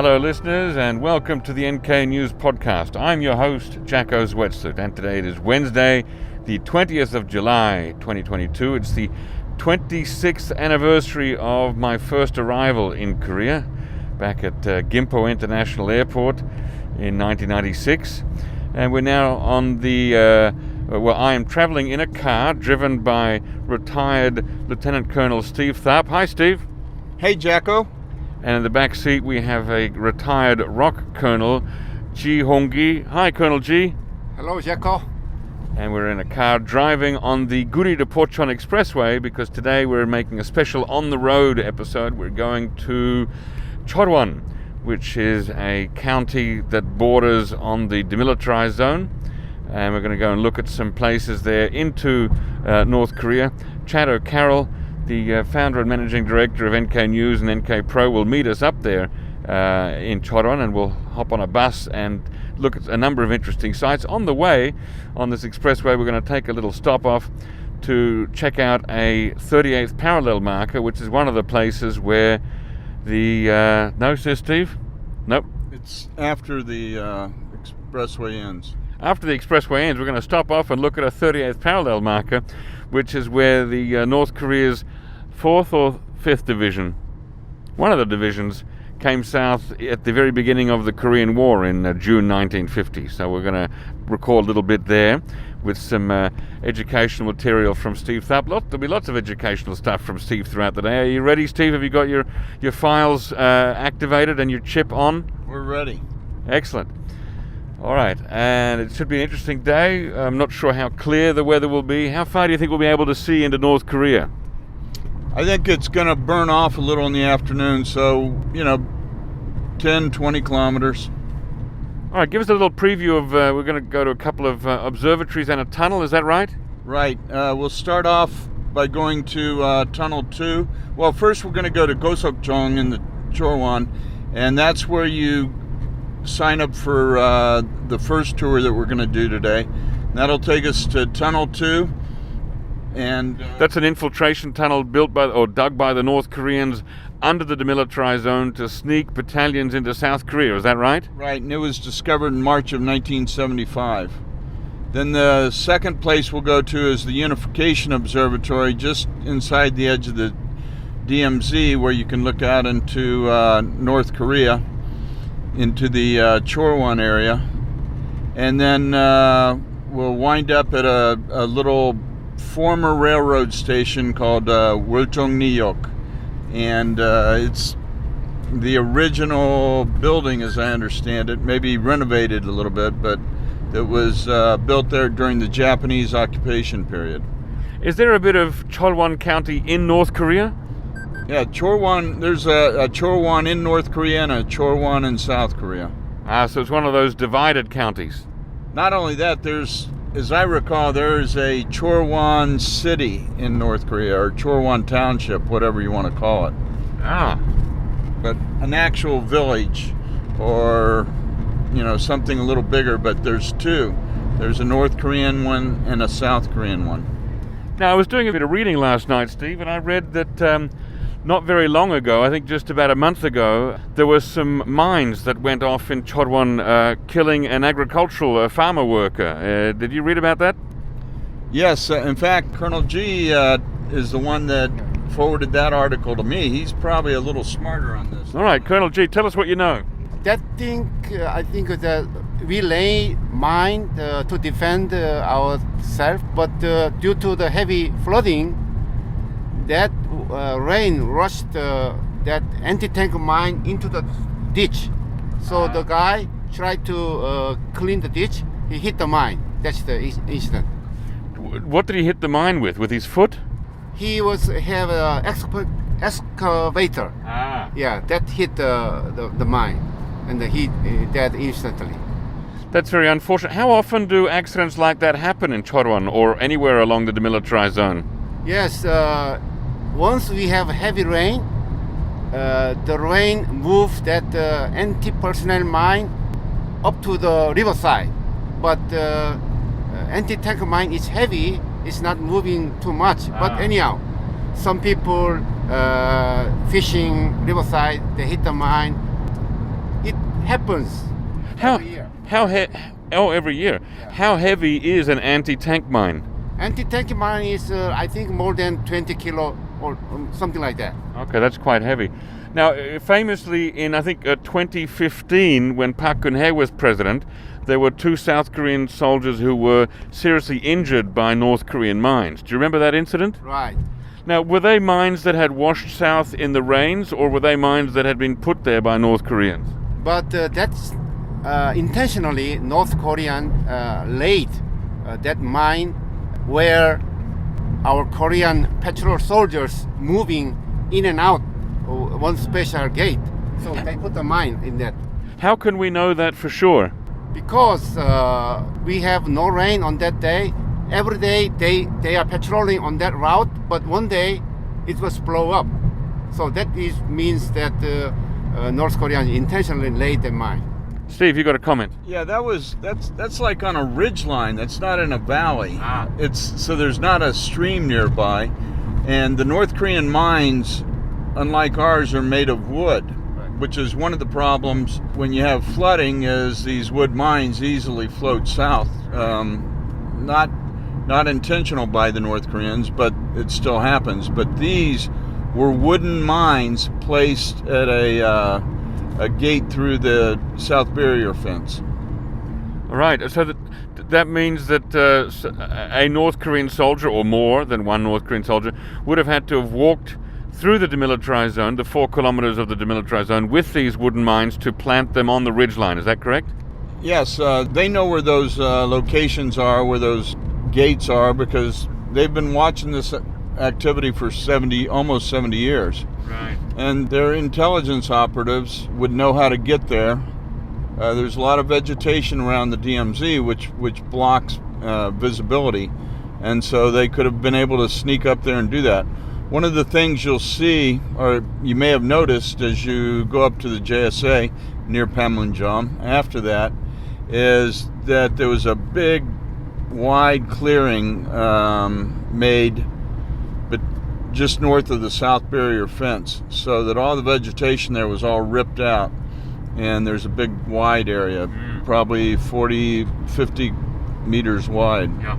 Hello listeners and welcome to the NK News Podcast. I'm your host, Jacco Zwetsloot, and today it is Wednesday, the 20th of July, 2022. It's the 26th anniversary of my first arrival in Korea, back at Gimpo International Airport in 1996. And we're now on the, I am traveling in a car driven by retired Lieutenant Colonel Steve Tharp. Hi, Steve. Hey, Jacco. And in the back seat we have a retired ROK Colonel, Jee Hong-ki. Hi, Colonel Jee. Hello, Jacco. And we're in a car driving on the Guri to Pocheon Expressway because today we're making a special on-the-road episode. We're going to Cheorwon, which is a county that borders on the Demilitarized Zone. And we're going to go and look at some places there into North Korea. Jacco Carroll, the founder and managing director of NK News and NK Pro, will meet us up there in Cheorwon, and we'll hop on a bus and look at a number of interesting sites. On the way, on this expressway, we're going to take a little stop off to check out a 38th parallel marker, which is one of the places where the... no, says Steve? Nope. It's after the expressway ends. After the expressway ends, we're going to stop off and look at a 38th parallel marker, which is where the North Korea's 4th or 5th Division, one of the divisions, came south at the very beginning of the Korean War in June 1950. So we're going to recall a little bit there with some educational material from Steve Tharp. There'll be lots of educational stuff from Steve throughout the day. Are you ready, Steve? Have you got your files activated and your chip on? We're ready. Excellent. All right, and it should be an interesting day. I'm not sure how clear the weather will be. How far do you think we'll be able to see into North Korea? I think it's going to burn off a little in the afternoon, so, 10, 20 kilometers. All right, give us a little preview of, we're going to go to a couple of observatories and a tunnel, is that right? Right. We'll start off by going to Tunnel 2. Well, first we're going to go to Gosokjong in the Cheorwon, and that's where you sign up for the first tour that we're going to do today. That'll take us to Tunnel 2. And that's an infiltration tunnel built by or dug by the North Koreans under the demilitarized zone to sneak battalions into South Korea, is that right? Right, and it was discovered in March of 1975. Then the second place we'll go to is the Unification Observatory, just inside the edge of the DMZ, where you can look out into North Korea, into the Cheorwon area. And then we'll wind up at a little former railroad station called Woljong-niyok, and it's the original building, as I understand it, maybe renovated a little bit, but it was built there during the Japanese occupation period. Is there a bit of Cheorwon County in North Korea? Yeah, Cheorwon. There's a Cheorwon in North Korea and a Cheorwon in South Korea. So it's one of those divided counties. Not only that, there's, as I recall, there's a Cheorwon city in North Korea, or Cheorwon township, whatever you want to call it. But an actual village, or, something a little bigger, but there's two. There's a North Korean one and a South Korean one. Now, I was doing a bit of reading last night, Steve, and I read that not very long ago, I think just about a month ago, there were some mines that went off in Cheorwon, killing an agricultural farmer worker. Did you read about that? Yes, in fact, Colonel Jee is the one that forwarded that article to me. He's probably a little smarter on this. All right, Colonel Jee, tell us what you know. That thing, I think that we lay mine to defend ourselves, but due to the heavy flooding, that rain rushed that anti-tank mine into the ditch. So the guy tried to clean the ditch. He hit the mine. That's the incident. What did he hit the mine with? With his foot? He have an excavator. Yeah, that hit the mine, and he died instantly. That's very unfortunate. How often do accidents like that happen in Cheorwon or anywhere along the demilitarized zone? Yes, once we have heavy rain, the rain moved that anti-personnel mine up to the riverside. But anti-tank mine is heavy, it's not moving too much. But anyhow, some people fishing riverside, they hit the mine. happens every year. Every year. Yeah. How heavy is an anti-tank mine? Anti-tank mine is, I think, more than 20 kilo or something like that. Okay, that's quite heavy. Now, famously in, I think, 2015, when Park Geun-hye was president, there were 2 South Korean soldiers who were seriously injured by North Korean mines. Do you remember that incident? Right. Now, were they mines that had washed south in the rains, or were they mines that had been put there by North Koreans? But that's intentionally North Korean laid that mine where our Korean patrol soldiers moving in and out one special gate. So they put a mine in that. How can we know that for sure? Because we have no rain on that day. Every day they are patrolling on that route, but one day it was blow up. So that means that North Koreans intentionally laid the mine. Steve, you got a comment? Yeah, that's like on a ridge line. That's not in a valley. Ah. So there's not a stream nearby, and the North Korean mines, unlike ours, are made of wood, which is one of the problems when you have flooding. Is these wood mines easily float south? Not intentional by the North Koreans, but it still happens. But these were wooden mines placed at a gate through the south barrier fence. All right, so that means that a North Korean soldier, or more than one North Korean soldier, would have had to have walked through the demilitarized zone, the 4 kilometers of the demilitarized zone, with these wooden mines to plant them on the ridgeline. Is that correct? Yes, they know where those locations are, where those gates are, because they've been watching this activity for almost 70 years. Right. And their intelligence operatives would know how to get there. There's a lot of vegetation around the DMZ which blocks visibility, and so they could have been able to sneak up there and do that. One of the things you'll see, or you may have noticed as you go up to the JSA near Panmunjom after that, is that there was a big wide clearing made just north of the south barrier fence, so that all the vegetation there was all ripped out, and there's a big wide area, probably 50 meters wide. Yeah.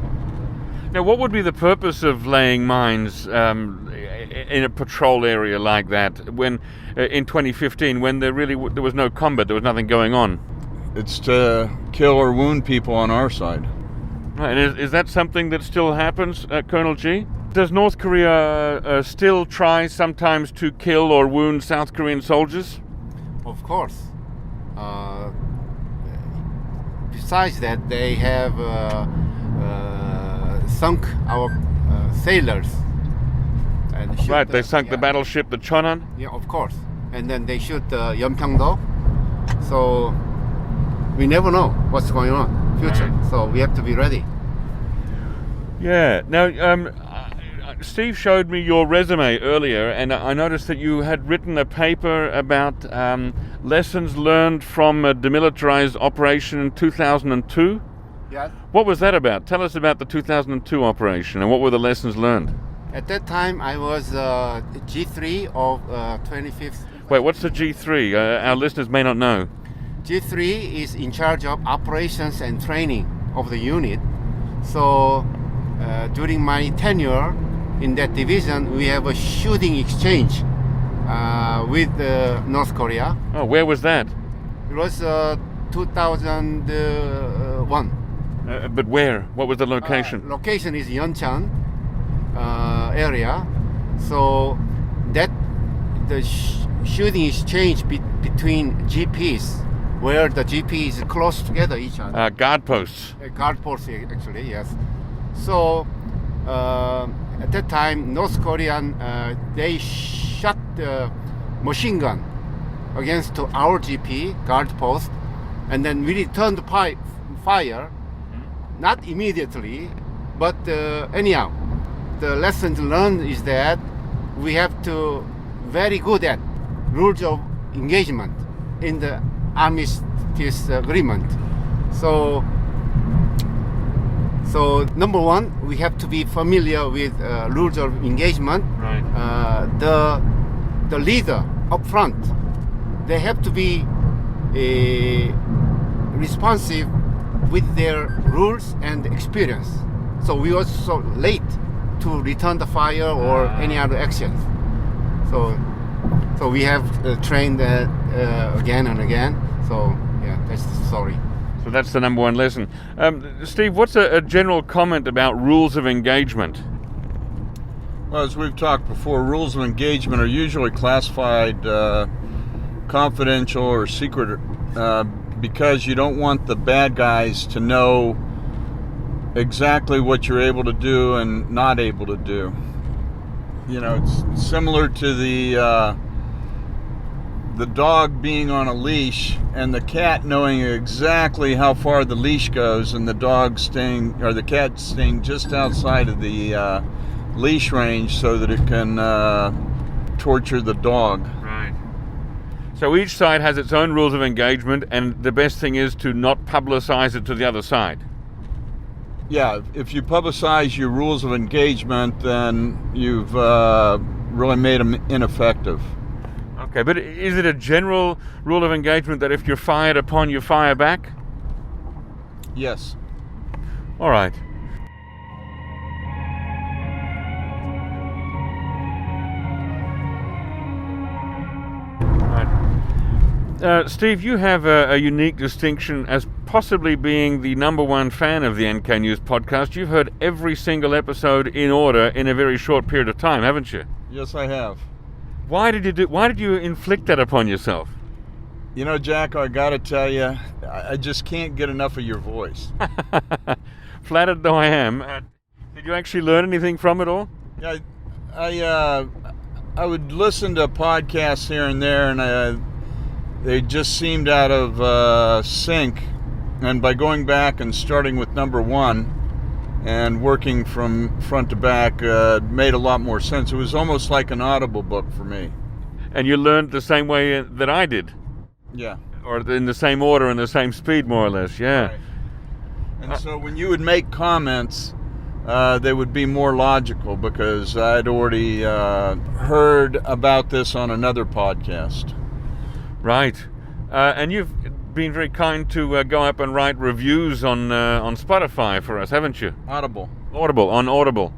Now, what would be the purpose of laying mines in a patrol area like that when in 2015, when there was no combat, there was nothing going on? It's to kill or wound people on our side. Right. And is that something that still happens, Colonel Jee? Does North Korea still try sometimes to kill or wound South Korean soldiers? Of course. Besides that, they have sunk our sailors. And right, they sunk the battleship, the Cheorwon? Yeah, of course. And then they shoot Yeonpyeong-do. So we never know what's going on future. Right. So we have to be ready. Yeah. Now, Steve showed me your resume earlier, and I noticed that you had written a paper about lessons learned from a demilitarized operation in 2002. Yes. What was that about? Tell us about the 2002 operation, and what were the lessons learned? At that time, I was G3 of 25th. Wait, what's the G3? Our listeners may not know. G3 is in charge of operations and training of the unit. So during my tenure in that division, we have a shooting exchange with North Korea. Oh, where was that? It was 2001. But where? What was the location? Location is Yeoncheon area. So that the shooting exchange between GPs, where the GP is close together each other. Guard posts. Guard posts, actually, yes. So at that time, North Korean they shot the machine gun against our GP guard post, and then we returned the fire, not immediately, but anyhow, the lesson learned is that we have to very good at rules of engagement in the armistice agreement. So number one, we have to be familiar with rules of engagement. Right. The leader up front, they have to be responsive with their rules and experience. So we were so late to return the fire or any other actions. So we have trained that again and again. So yeah, that's the story. So that's the number one lesson. Steve, what's a general comment about rules of engagement? Well, as we've talked before, rules of engagement are usually classified confidential or secret because you don't want the bad guys to know exactly what you're able to do and not able to do. You know, it's similar to the dog being on a leash and the cat knowing exactly how far the leash goes, and the dog staying, or the cat staying just outside of the leash range so that it can torture the dog. Right. So each side has its own rules of engagement, and the best thing is to not publicize it to the other side. Yeah, if you publicize your rules of engagement, then you've really made them ineffective. Okay, but is it a general rule of engagement that if you're fired upon, you fire back? Yes. All right. Steve, you have a unique distinction as possibly being the number one fan of the NK News podcast. You've heard every single episode in order in a very short period of time, haven't you? Yes, I have. Why did you inflict that upon yourself? You know, Jacco, I gotta tell you, I just can't get enough of your voice. Flattered though I am. Did you actually learn anything from it all? Yeah, I would listen to podcasts here and there, and they just seemed out of sync. And by going back and starting with number one and working from front to back, made a lot more sense. It was almost like an audible book for me. And you learned the same way that I did? Yeah. Or in the same order and the same speed, more or less, yeah. Right. And so when you would make comments, they would be more logical because I'd already heard about this on another podcast. Right. And you've been very kind to go up and write reviews on Spotify for us, haven't you? Audible. On Audible.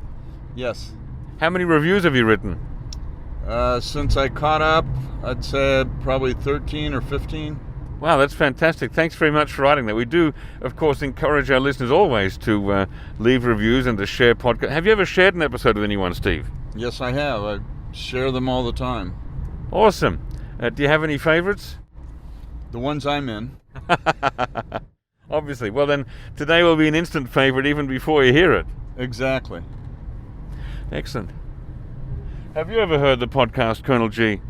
Yes. How many reviews have you written? Since I caught up, I'd say probably 13 or 15. Wow, that's fantastic. Thanks very much for writing that. We do, of course, encourage our listeners always to leave reviews and to share podcasts. Have you ever shared an episode with anyone, Steve? Yes, I have. I share them all the time. Awesome. Do you have any favorites? The ones I'm in. Obviously. Well, then today will be an instant favorite even before you hear it. Exactly. Excellent. Have you ever heard the podcast, Colonel Jee?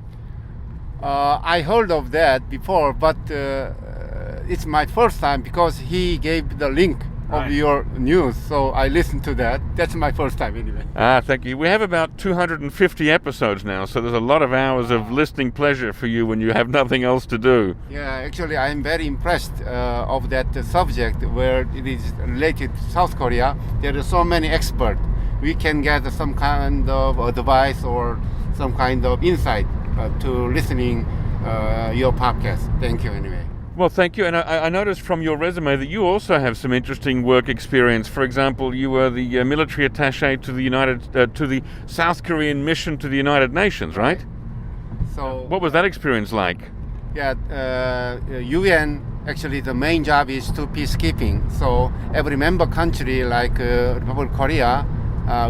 I heard of that before, but it's my first time because he gave the link of your news, so I listened to that. That's my first time anyway. Thank you. We have about 250 episodes now, so there's a lot of hours of listening pleasure for you when you have nothing else to do. Yeah, actually I'm very impressed of that subject where it is related to South Korea. There are so many experts. We can get some kind of advice or some kind of insight to listening your podcast. Thank you anyway. Well, thank you. And I noticed from your resume that you also have some interesting work experience. For example, you were the military attaché to the South Korean mission to the United Nations, right? So what was that experience like? Yeah, UN, actually the main job is to peacekeeping. So every member country like Republic of Korea,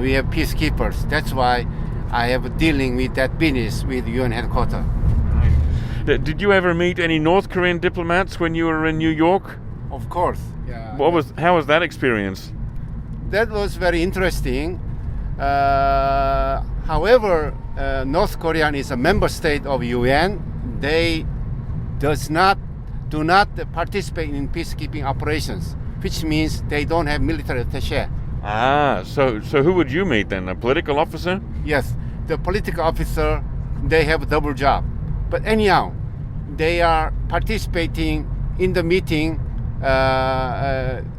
we have peacekeepers. That's why I have dealing with that business with UN headquarters. Did you ever meet any North Korean diplomats when you were in New York? Of course. Yeah. How was that experience? That was very interesting. However, North Korea is a member state of UN. They do not participate in peacekeeping operations, which means they don't have military attaché. So who would you meet then? A political officer? Yes, the political officer. They have a double job. But anyhow, they are participating in the meeting,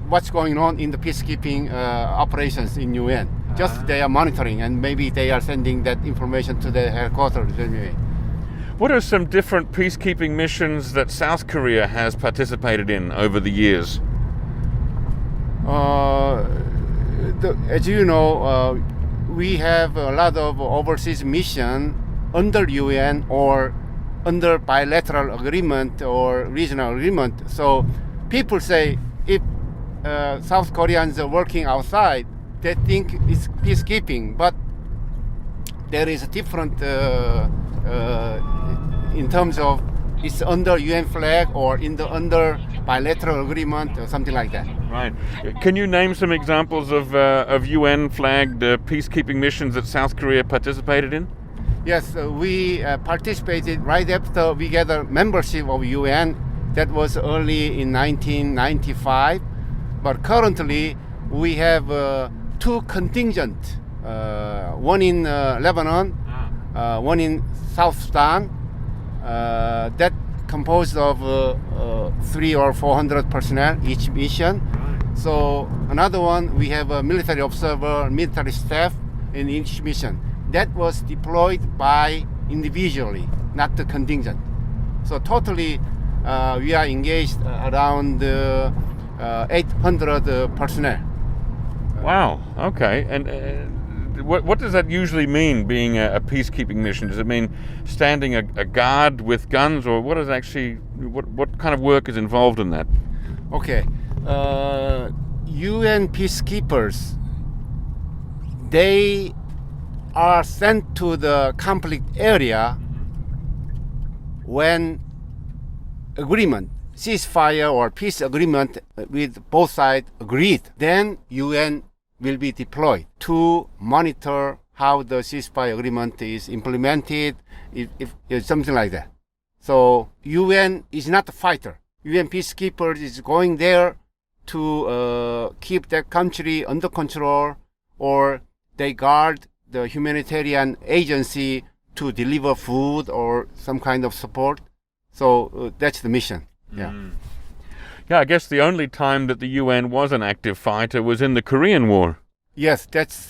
what's going on in the peacekeeping operations in UN. Just they are monitoring, and maybe they are sending that information to the headquarters anyway. What are some different peacekeeping missions that South Korea has participated in over the years? As you know, we have a lot of overseas mission under UN or under bilateral agreement or regional agreement. So people say if South Koreans are working outside, they think it's peacekeeping, but there is a different in terms of it's under UN flag or under bilateral agreement or something like that. Right. Can you name some examples of UN flagged peacekeeping missions that South Korea participated in? Yes, we participated right after we got a membership of UN. That was early in 1995. But currently we have two contingents, one in Lebanon, one in South Sudan, that composed of 300 or 400 personnel each mission. So another one, we have a military observer, military staff in each mission. That was deployed by individually, not the contingent. So totally we are engaged around 800 personnel. Wow, okay. And what does that usually mean, being a peacekeeping mission? Does it mean standing a guard with guns, or what is actually, what kind of work is involved in that? Okay. UN peacekeepers, they are sent to the conflict area when agreement, ceasefire or peace agreement with both sides agreed. Then UN will be deployed to monitor how the ceasefire agreement is implemented, if something like that. So UN is not a fighter. UN peacekeepers is going there to keep that country under control, or they guard the humanitarian agency to deliver food or some kind of support. So that's the mission. Yeah. Yeah, I guess the only time that the UN was an active fighter was in the Korean War. Yes, that's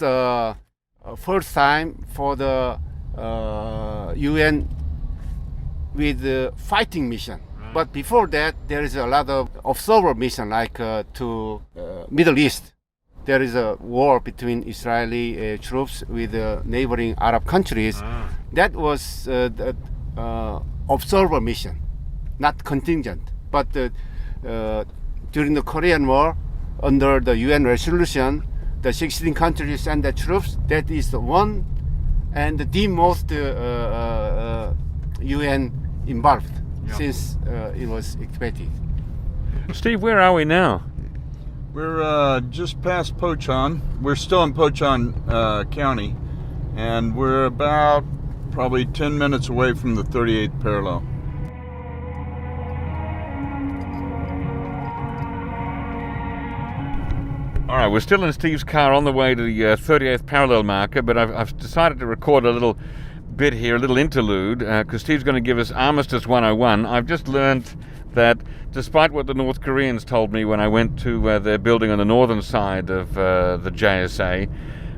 first time for the UN with the fighting mission. Right. But before that, there is a lot of observer mission, like to Middle East. There is a war between Israeli troops with neighboring Arab countries. That was the observer mission, not contingent. But during the Korean War, under the UN resolution, the 16 countries sent the troops. That is the one and the most UN involved since it was expected. Steve, where are we now? We're just past Pocheon. We're still in Pocheon County, and we're about probably 10 minutes away from the 38th parallel. All right, we're still in Steve's car on the way to the 38th parallel marker, but I've decided to record a little bit here, a little interlude, because Steve's going to give us Armistice 101. I've just learned that despite what the North Koreans told me when I went to their building on the northern side of the JSA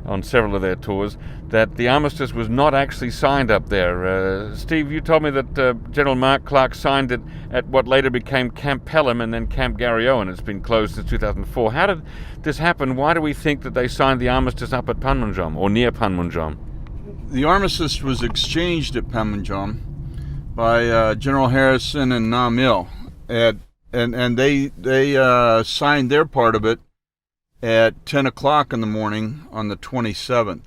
on several of their tours, that the armistice was not actually signed up there. Steve, you told me that General Mark Clark signed it at what later became Camp Pelham and then Camp Garryo, and it's been closed since 2004. How did this happen? Why do we think that they signed the armistice up at Panmunjom or near Panmunjom? The armistice was exchanged at Panmunjom by General Harrison and Nam Il, and they signed their part of it at 10 o'clock in the morning on the 27th.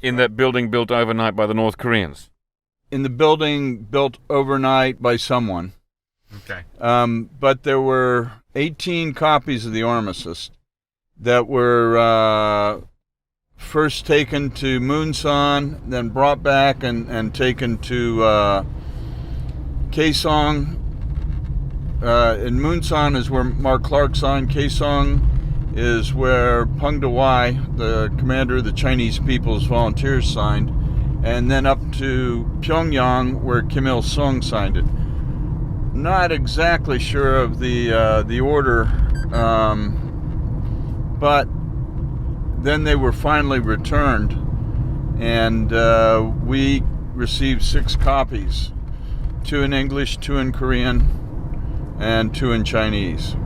In that building built overnight by the North Koreans? In the building built overnight by someone. Okay. But there were 18 copies of the armistice that were first taken to Munsan, then brought back and taken to Kaesong. In Munsan is where Mark Clark signed. Kaesong is where Peng Dewai, the commander of the Chinese People's Volunteers, signed, and then up to Pyongyang, where Kim Il-sung signed it. Not exactly sure of the order, but then they were finally returned, and we received 6 copies, 2 in English, 2 in Korean, and 2 in Chinese.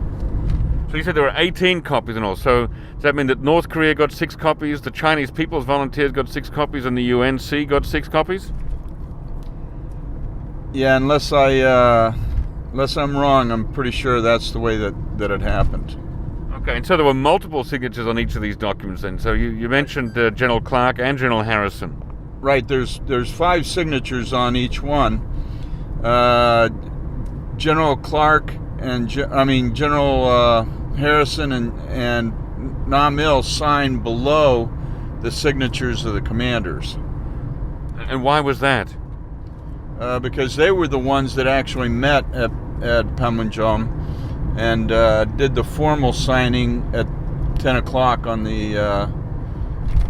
So you said there were 18 copies in all. So does that mean that North Korea got 6 copies, the Chinese People's Volunteers got 6 copies, and the UNC got 6 copies? Yeah, unless I'm wrong, I'm pretty sure that's the way that it happened. Okay, and so there were multiple signatures on each of these documents then. So you mentioned General Clark and General Harrison. Right, there's 5 signatures on each one. General Clark and General Harrison and Na-mil signed below the signatures of the commanders. And why was that? Because they were the ones that actually met at Panmunjom and did the formal signing at 10 o'clock on the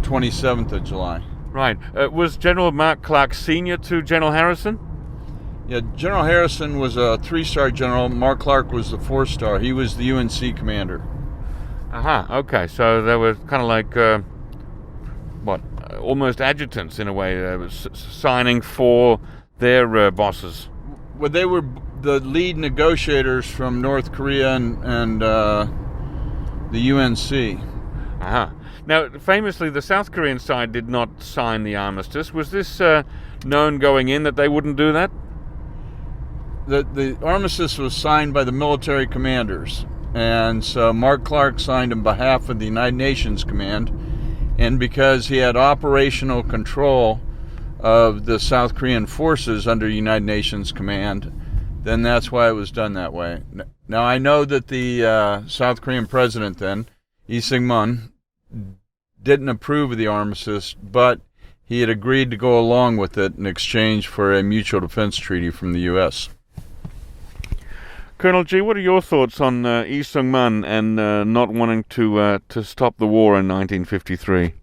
27th of July. Right. Was General Mark Clark senior to General Harrison? Yeah, General Harrison was a 3-star general. Mark Clark was the 4-star. He was the UNC commander. Aha, okay. So they were kind of like, almost adjutants in a way, signing for their bosses. Well, they were the lead negotiators from North Korea and the UNC. Aha. Now, famously, the South Korean side did not sign the armistice. Was this known going in that they wouldn't do that? The armistice was signed by the military commanders, and so Mark Clark signed on behalf of the United Nations Command, and because he had operational control of the South Korean forces under United Nations Command, then that's why it was done that way. Now, I know that the South Korean president then, Lee Syngman, didn't approve of the armistice, but he had agreed to go along with it in exchange for a mutual defense treaty from the U.S. Colonel Jee, what are your thoughts on Lee Syngman and not wanting to stop the war in 1953?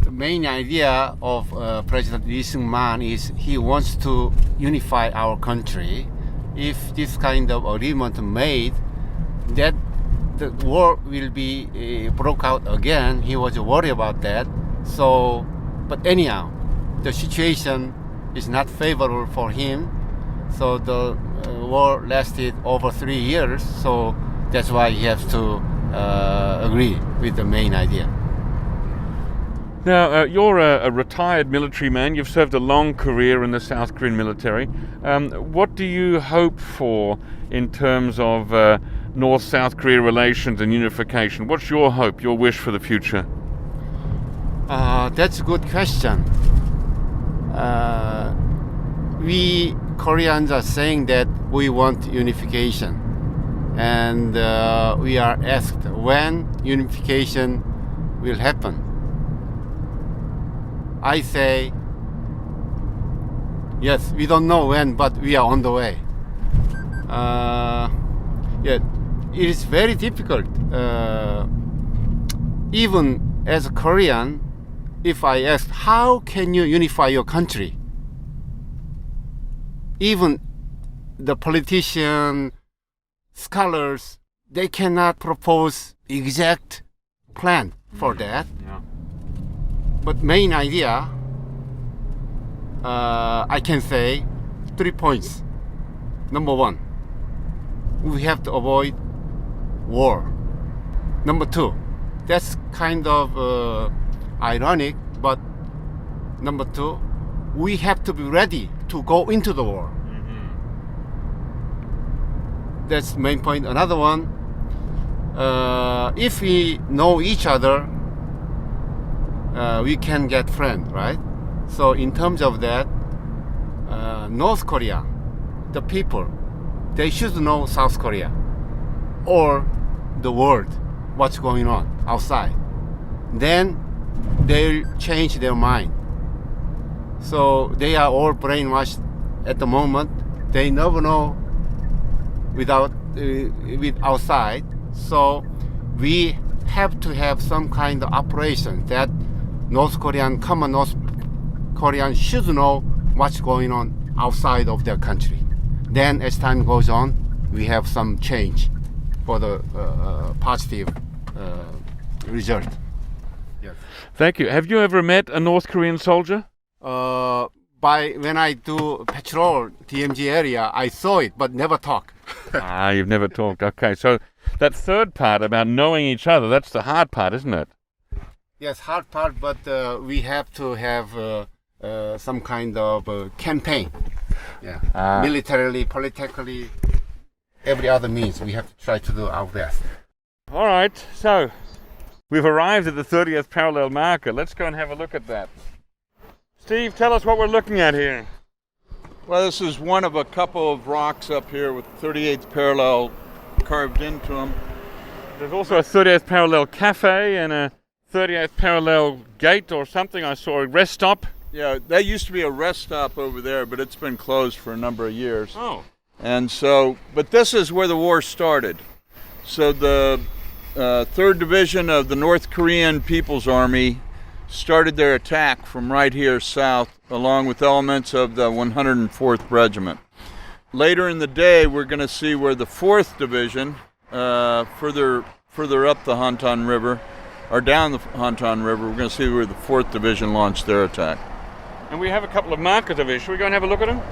The main idea of President Lee Syngman is he wants to unify our country. If this kind of agreement made, that the war will be broke out again. He was worried about that. So, but anyhow, the situation is not favorable for him. So the war lasted over 3 years. So that's why he has to agree with the main idea. Now, you're a retired military man. You've served a long career in the South Korean military. What do you hope for in terms of North-South Korea relations and unification? What's your hope, your wish for the future? That's a good question. We Koreans are saying that we want unification. And we are asked when unification will happen. I say, yes, we don't know when, but we are on the way. Yeah, it is very difficult. Even as a Korean, if I ask, how can you unify your country? Even the politicians, scholars, they cannot propose exact plan for that. Yeah. But main idea, I can say 3 points. Number 1, we have to avoid war. Number 2, that's kind of ironic, but number 2, we have to be ready to go into the war. Mm-hmm. That's main point. Another one, if we know each other, we can get friends, right? So in terms of that, North Korea, the people, they should know South Korea or the world, what's going on outside. Then they'll change their mind. So they are all brainwashed at the moment. They never know with outside. So we have to have some kind of operation that common North Koreans should know what's going on outside of their country. Then as time goes on, we have some change for the positive result. Yes. Thank you. Have you ever met a North Korean soldier? when I do patrol DMZ area, I saw it, but never talk. You've never talked. Okay, so that third part about knowing each other, that's the hard part, isn't it? Yes, hard part, but we have to have some kind of campaign. Yeah, militarily, politically, every other means. We have to try to do our best. All right, so we've arrived at the 30th parallel marker. Let's go and have a look at that. Steve, tell us what we're looking at here. Well, this is one of a couple of rocks up here with 38th parallel carved into them. There's also a 30th parallel cafe and a 38th parallel gate or something. I saw a rest stop. Yeah, that used to be a rest stop over there, but it's been closed for a number of years. Oh. And so, but this is where the war started. So the 3rd Division of the North Korean People's Army started their attack from right here south, along with elements of the 104th Regiment. Later in the day, we're going to see where the 4th Division, further up the Hantan River, or down the Hantan River, we're going to see where the 4th Division launched their attack. And we have a couple of markers of it. Shall we go and have a look at them?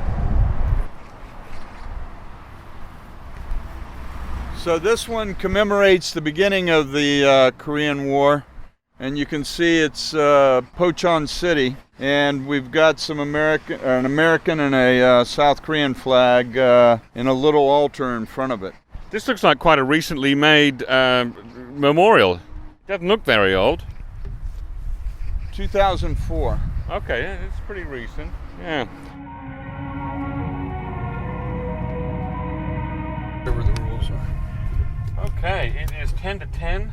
So this one commemorates the beginning of the Korean War. And you can see it's Pocheon City, and we've got an American and a South Korean flag in a little altar in front of it. This looks like quite a recently made memorial. Doesn't look very old. 2004. Okay, yeah, it's pretty recent. Yeah. Whatever the rules are. Okay, it is 10 to 10.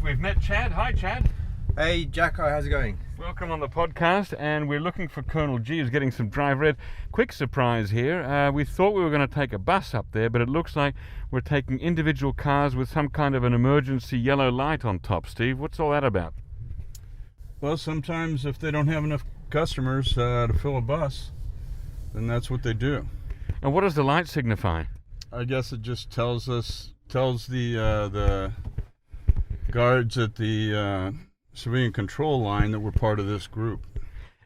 We've met Chad. Hi, Chad. Hey, Jacco, how's it going? Welcome on the podcast, and we're looking for Colonel Jee, who's getting some drive red. Quick surprise here. We thought we were going to take a bus up there, but it looks like we're taking individual cars with some kind of an emergency yellow light on top. Steve, what's all that about? Well, sometimes if they don't have enough customers to fill a bus, then that's what they do. And what does the light signify? I guess it just tells the guards at the civilian control line that we're part of this group.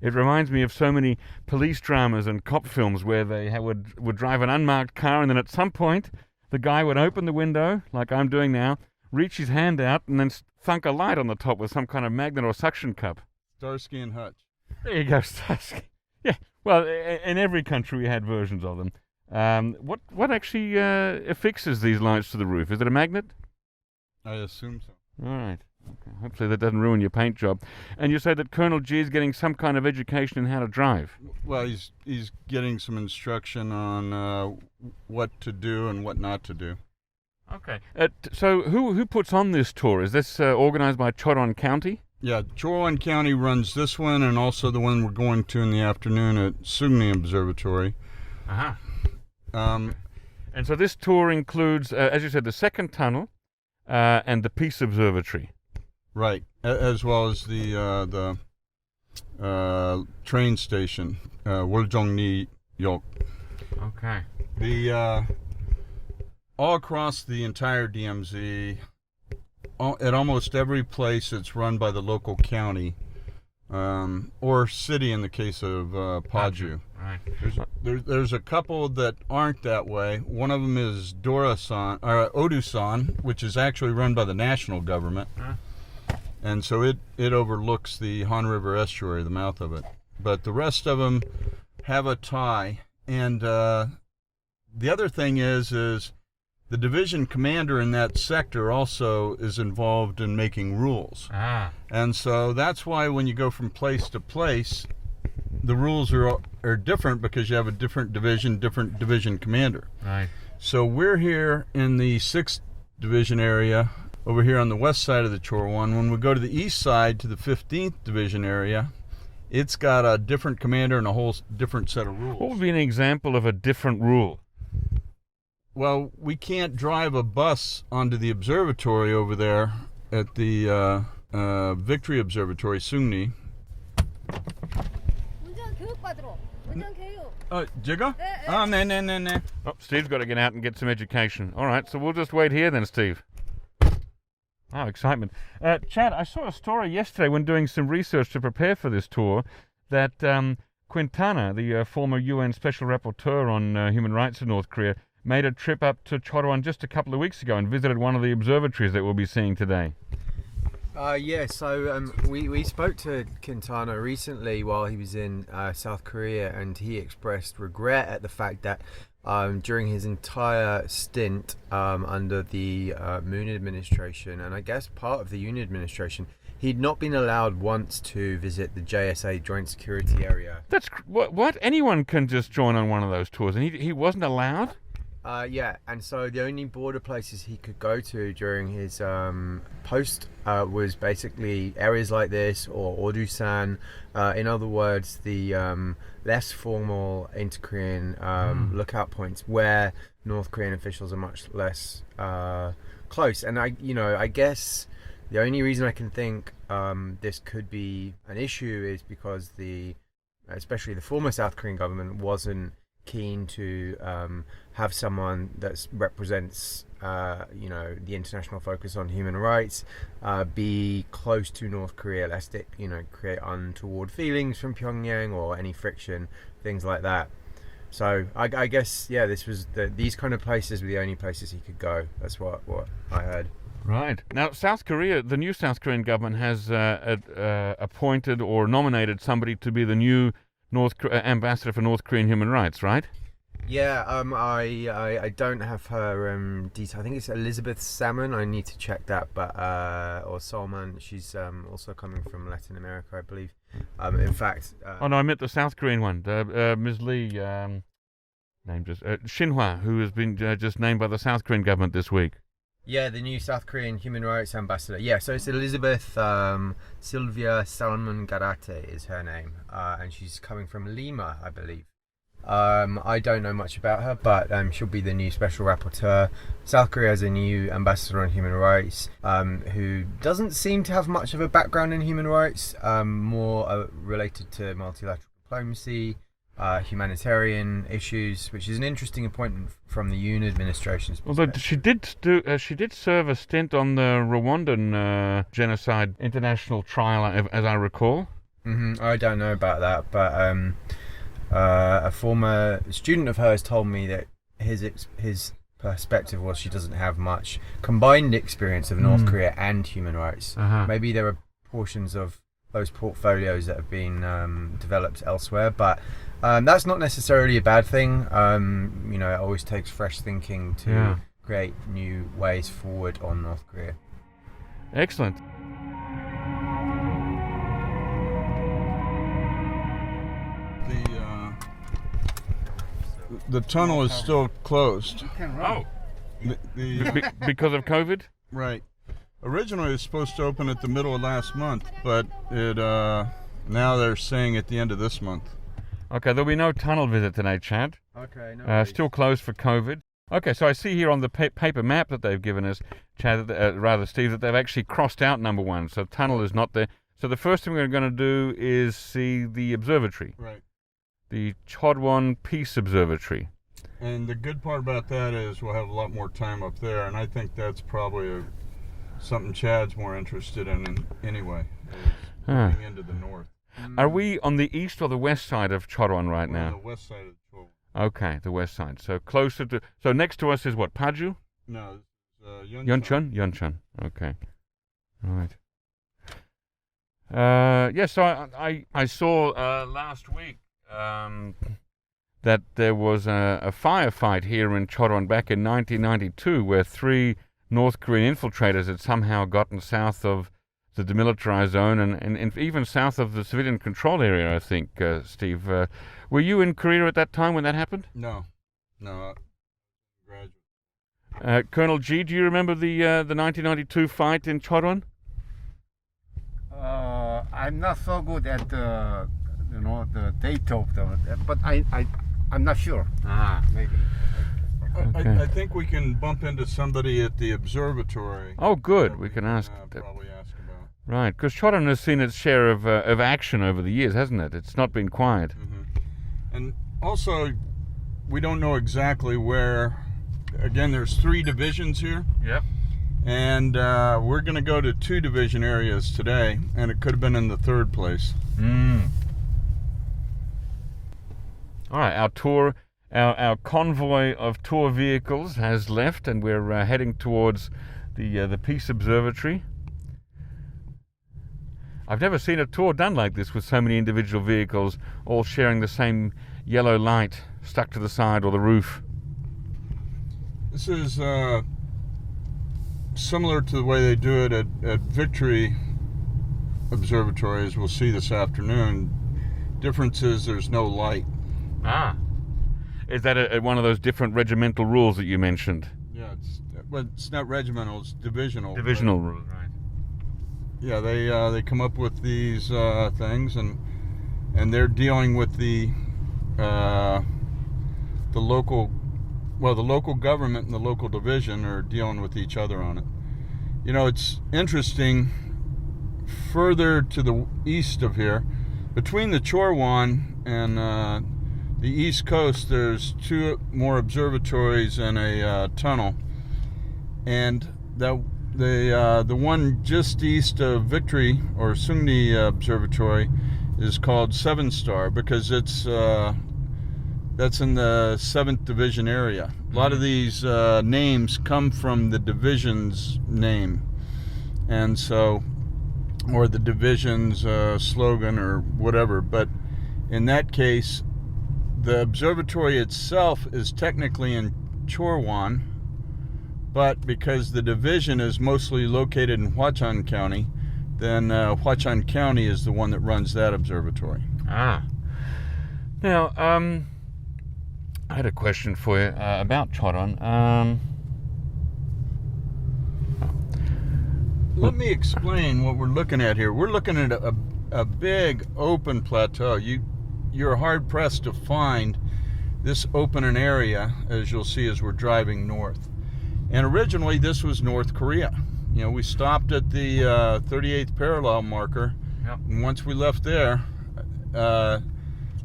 It reminds me of so many police dramas and cop films where they would drive an unmarked car, and then at some point the guy would open the window, like I'm doing now, reach his hand out, and then thunk a light on the top with some kind of magnet or suction cup. Starsky and Hutch. There you go, Starsky. Yeah, well, in every country we had versions of them. What actually affixes these lights to the roof? Is it a magnet? I assume so. All right. Okay. Hopefully that doesn't ruin your paint job. And you say that Colonel Jee is getting some kind of education in how to drive. Well, he's getting some instruction on what to do and what not to do. Okay. So who puts on this tour? Is this organized by Cheorwon County? Yeah, Cheorwon County runs this one, and also the one we're going to in the afternoon at Unification Observatory. Uh-huh. And so this tour includes, as you said, the second tunnel and the Peace Observatory. Right, as well as the train station, Woljongni-yok. Okay. All across the entire DMZ, at almost every place it's run by the local county, or city in the case of Paju. Right. There's a couple that aren't that way. One of them is Odusan, which is actually run by the national government. Huh? And so it overlooks the Han River estuary, the mouth of it. But the rest of them have a tie. And the other thing is the division commander in that sector also is involved in making rules. Ah. And so that's why when you go from place to place, the rules are different because you have a different division commander. Right. So we're here in the 6th Division area, over here on the west side of the Cheorwon. When we go to the east side to the 15th Division area, it's got a different commander and a whole different set of rules. What would be an example of a different rule? Well, we can't drive a bus onto the observatory over there at the Victory Observatory, Sungni. Jigga? 네. Oh, Steve's got to get out and get some education. All right, so we'll just wait here then, Steve. Oh, excitement. Chad, I saw a story yesterday when doing some research to prepare for this tour that Quintana, the former UN Special Rapporteur on Human Rights in North Korea, made a trip up to Cheorwon just a couple of weeks ago and visited one of the observatories that we'll be seeing today. So we spoke to Quintana recently while he was in South Korea, and he expressed regret at the fact that during his entire stint under the Moon administration, and I guess part of the Yoon administration, he'd not been allowed once to visit the JSA Joint Security Area. That's what? Anyone can just join on one of those tours, and he wasn't allowed? Yeah, and so the only border places he could go to during his post was basically areas like this or Odusan. In other words, the less formal inter-Korean lookout points where North Korean officials are much less close. And I guess the only reason I can think this could be an issue is because especially the former South Korean government wasn't keen to have someone that represents the international focus on human rights be close to North Korea, lest it create untoward feelings from Pyongyang or any friction, things like that. So I guess these kind of places were the only places he could go. That's what I heard. Right. Now, South Korea, the new South Korean government has appointed or nominated somebody to be the new ambassador for North Korean human rights, right? Yeah, I don't have her detail. I think it's Elizabeth Salmon. I need to check that, but or Salman. She's also coming from Latin America, I believe. In fact. Oh no, I meant the South Korean one. Ms. Lee, named just Shinhwa, who has been just named by the South Korean government this week. Yeah, the new South Korean human rights ambassador. Yeah, so it's Elizabeth Sylvia Salmon Garate is her name, and she's coming from Lima, I believe. I don't know much about her, but she'll be the new special rapporteur. South Korea has a new ambassador on human rights, who doesn't seem to have much of a background in human rights, more related to multilateral diplomacy, humanitarian issues, which is an interesting appointment from the Yoon administration's perspective. Although she did serve a stint on the Rwandan genocide international trial, as I recall. I don't know about that, but a former student of hers told me that his perspective was she doesn't have much combined experience of North Korea and human rights. Maybe there are portions of those portfolios that have been developed elsewhere, but that's not necessarily a bad thing. It always takes fresh thinking to create new ways forward on North Korea. Excellent. The tunnel is still closed. Oh, because of COVID? Right. Originally, it was supposed to open at the middle of last month, but it now they're saying at the end of this month. Okay, there'll be no tunnel visit today, Chad. Okay, no. Still closed for COVID. Okay, so I see here on the paper map that they've given us, Chad, Steve, that they've actually crossed out number 1. So tunnel is not there. So the first thing we're going to do is see the observatory. Right. The Cheorwon Peace Observatory. And the good part about that is we'll have a lot more time up there, and I think that's probably something Chad's more interested in anyway, moving into the north. Are we on the east or the west side of Cheorwon right now? On the west side of Cheorwon. Okay, the west side. So closer to... So next to us is what, Paju? No, it's Yeoncheon. Yeoncheon. Okay. All right. So I saw last week that there was a firefight here in Cheorwon back in 1992 where 3 North Korean infiltrators had somehow gotten south of the Demilitarized Zone and even south of the civilian control area, I think, Steve. Were you in Korea at that time when that happened? No, graduate. Colonel Jee, do you remember the 1992 fight in Cheorwon? I'm not so good at the date of them, but I'm not sure. Maybe. Okay. I think we can bump into somebody at the observatory. Oh, good. We can ask. Probably ask about. Right, because Cheorwon has seen its share of action over the years, hasn't it? It's not been quiet. And also, we don't know exactly where. Again, there's 3 divisions here. Yep. And we're going to go to 2 division areas today, and it could have been in the 3rd place. All right, our convoy of tour vehicles has left, and we're heading towards the Peace Observatory. I've never seen a tour done like this with so many individual vehicles all sharing the same yellow light stuck to the side or the roof. This is similar to the way they do it at Victory Observatory, as we'll see this afternoon. Difference is there's no light. Ah. Is that one of those different regimental rules that you mentioned? Yeah, it's not regimental, it's divisional. Divisional rules, right. Yeah, they come up with these things, and they're dealing with the local, well, the local government and the local division are dealing with each other on it. You know, it's interesting, further to the east of here, between the Cheorwon and the east coast, there's two more observatories and a tunnel, and the one just east of Victory or Sungni Observatory is called 7 Star because it's that's in the 7th Division area. A lot of these names come from the division's name, and so, or the division's slogan or whatever. But in that case, the observatory itself is technically in Cheorwon, but because the division is mostly located in Hwachon County, then Hwachon County is the one that runs that observatory. Ah. Now, I had a question for you about Cheorwon. Let me explain what we're looking at here. We're looking at a big open plateau. You're hard pressed to find this open area, as you'll see as we're driving north. And originally this was North Korea. You know, we stopped at the 38th parallel marker. Yep. And once we left there,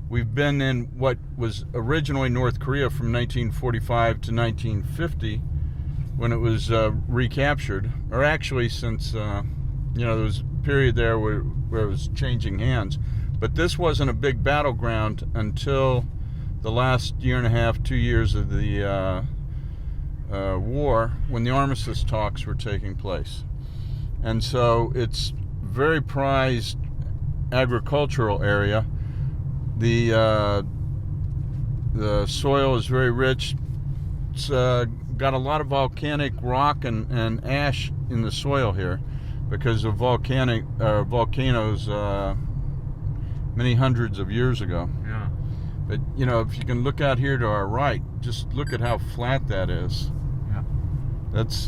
we've been in what was originally North Korea from 1945 to 1950, when it was recaptured, or actually since, you know, there was a period there where it was changing hands. But this wasn't a big battleground until the last year and a half, 2 years of the war, when the armistice talks were taking place. And so it's very prized agricultural area. The soil is very rich. It's got a lot of volcanic rock and ash in the soil here because of volcanoes many hundreds of years ago. Yeah. But you know, if you can look out here to our right, just look at how flat that is. Yeah. That's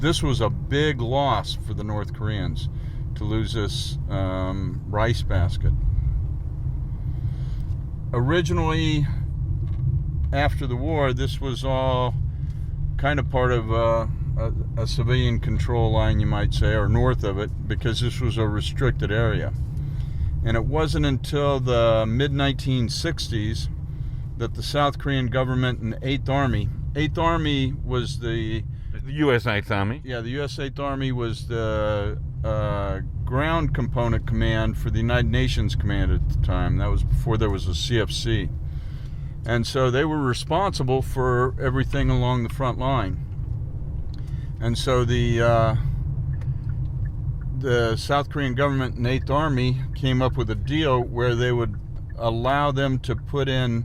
this was a big loss for the North Koreans to lose this rice basket. Originally, after the war, this was all kind of part of a civilian control line, you might say, or north of it, because this was a restricted area. And it wasn't until the mid-1960s that the South Korean government and the 8th Army, 8th Army was the U.S. 8th Army. Yeah, the U.S. 8th Army was the ground component command for the United Nations command at the time. That was before there was a CFC. And so they were responsible for everything along the front line. And so the South Korean government and 8th Army came up with a deal where they would allow them to put in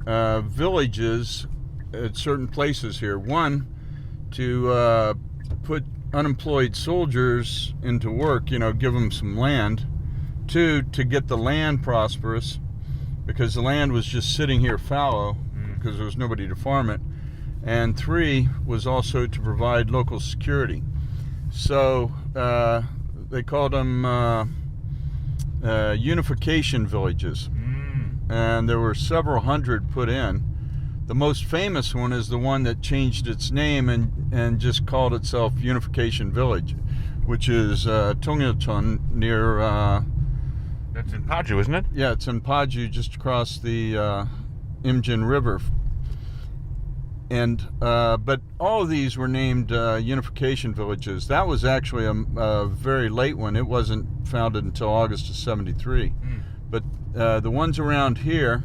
villages at certain places here. One, to put unemployed soldiers into work, you know, give them some land. Two, to get the land prosperous, because the land was just sitting here fallow because there was nobody to farm it. And three was also to provide local security. So they called them Unification Villages. And there were several hundred put in. The most famous one is the one that changed its name and just called itself Unification Village, which is Tongyeocheon near... That's in Paju, isn't it? Yeah, it's in Paju, just across the Imjin River. And but all of these were named Unification Villages. That was actually a very late one. It wasn't founded until August of '73. But the ones around here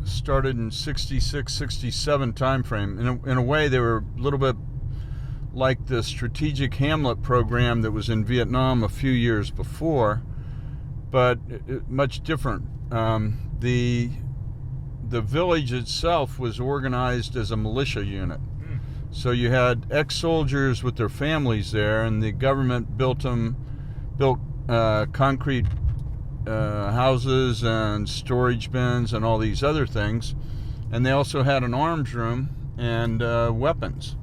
started in 66, 67 time frame. In a way, they were a little bit like the Strategic Hamlet program that was in Vietnam a few years before, but much different. The village itself was organized as a militia unit. So you had ex-soldiers with their families there, and the government built concrete houses and storage bins and all these other things. And they also had an arms room and weapons.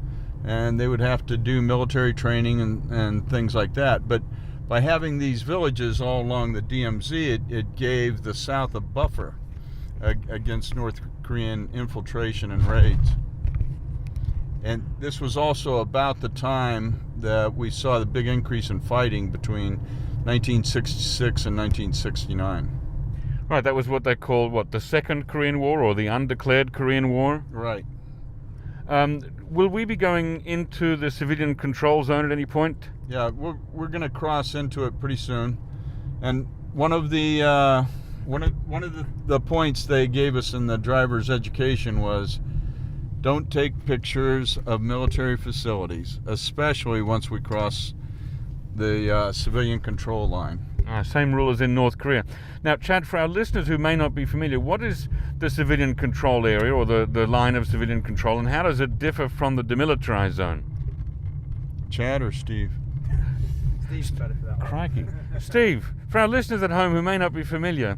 And they would have to do military training and things like that. But by having these villages all along the DMZ, it gave the South a buffer against North Korean infiltration and raids. And this was also about the time that we saw the big increase in fighting between 1966 and 1969. Right, that was what they called, the Second Korean War, or the Undeclared Korean War? Right. Will we be going into the civilian control zone at any point? Yeah, we're going to cross into it pretty soon. And one of the points they gave us in the driver's education was, don't take pictures of military facilities, especially once we cross the civilian control line. Same rule as in North Korea. Now, Chad, for our listeners who may not be familiar, what is the civilian control area, or the line of civilian control, and how does it differ from the demilitarized zone? Chad or Steve? Steve's better for that one. Crikey. Steve, for our listeners at home who may not be familiar,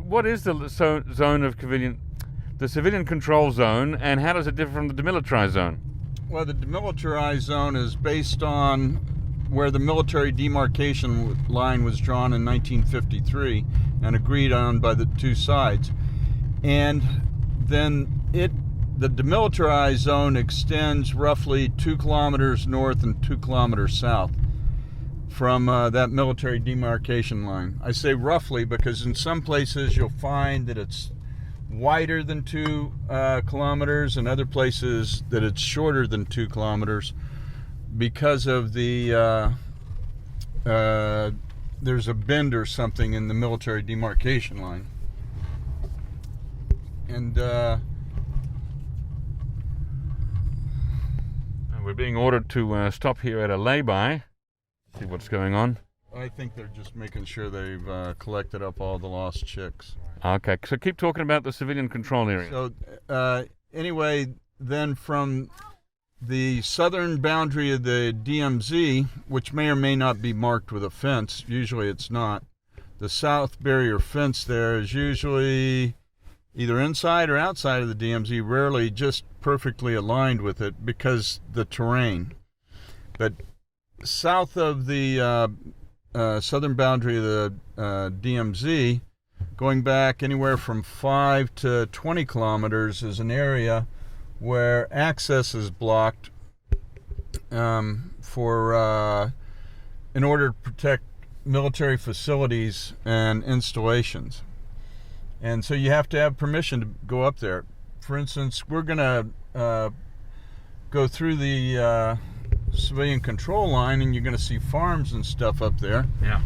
what is the zone of the civilian control zone, and how does it differ from the demilitarized zone? Well, the demilitarized zone is based on where the military demarcation line was drawn in 1953 and agreed on by the two sides. And then the demilitarized zone extends roughly 2 kilometers north and 2 kilometers south from that military demarcation line. I say roughly because in some places you'll find that it's wider than 2 kilometers, and other places that it's shorter than 2 kilometers because of the there's a bend or something in the military demarcation line. And we're being ordered to stop here at a lay-by, see what's going on. I think they're just making sure they've collected up all the lost chicks. Okay, so keep talking about the civilian control area. So anyway, then from the southern boundary of the DMZ, which may or may not be marked with a fence, usually it's not, the south barrier fence there is usually either inside or outside of the DMZ, rarely just perfectly aligned with it because the terrain. But south of the southern boundary of the DMZ, going back anywhere from 5 to 20 kilometers is an area where access is blocked in order to protect military facilities and installations. And so you have to have permission to go up there. For instance, we're going to go through the civilian control line, and you're going to see farms and stuff up there. Yeah.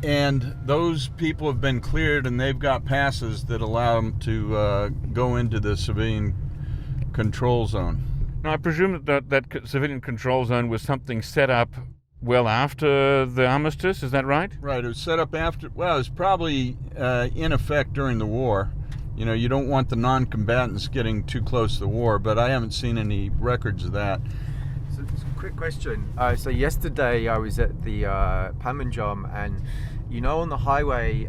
And those people have been cleared, and they've got passes that allow them to go into the civilian control zone. Now, I presume that civilian control zone was something set up well after the armistice, is that right? Right, it was set up after, well, it was probably in effect during the war. You know, you don't want the non-combatants getting too close to the war, but I haven't seen any records of that. So, quick question. So yesterday I was at the Panmunjom, and you know, on the highway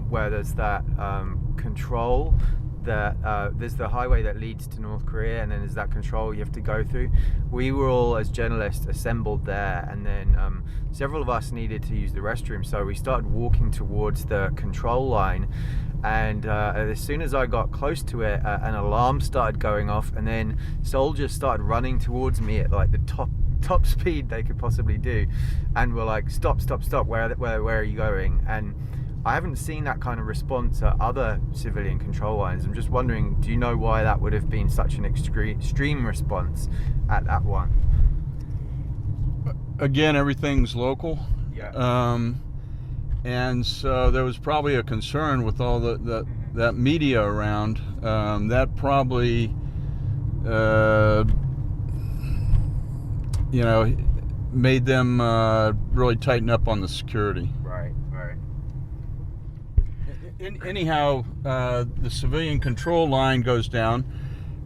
where there's that control, there's the highway that leads to North Korea, and then there's that control you have to go through. We were all, as journalists, assembled there, and then several of us needed to use the restroom, so we started walking towards the control line. And as soon as I got close to it, an alarm started going off, and then soldiers started running towards me at like the top speed they could possibly do, and were like, stop, where are you going? And I haven't seen that kind of response at other civilian control lines. I'm just wondering, do you know why that would have been such an extreme response at that one? Again, everything's local. Yeah. and so there was probably a concern with all that media around. That probably, made them really tighten up on the security. Right. Anyhow, the civilian control line goes down,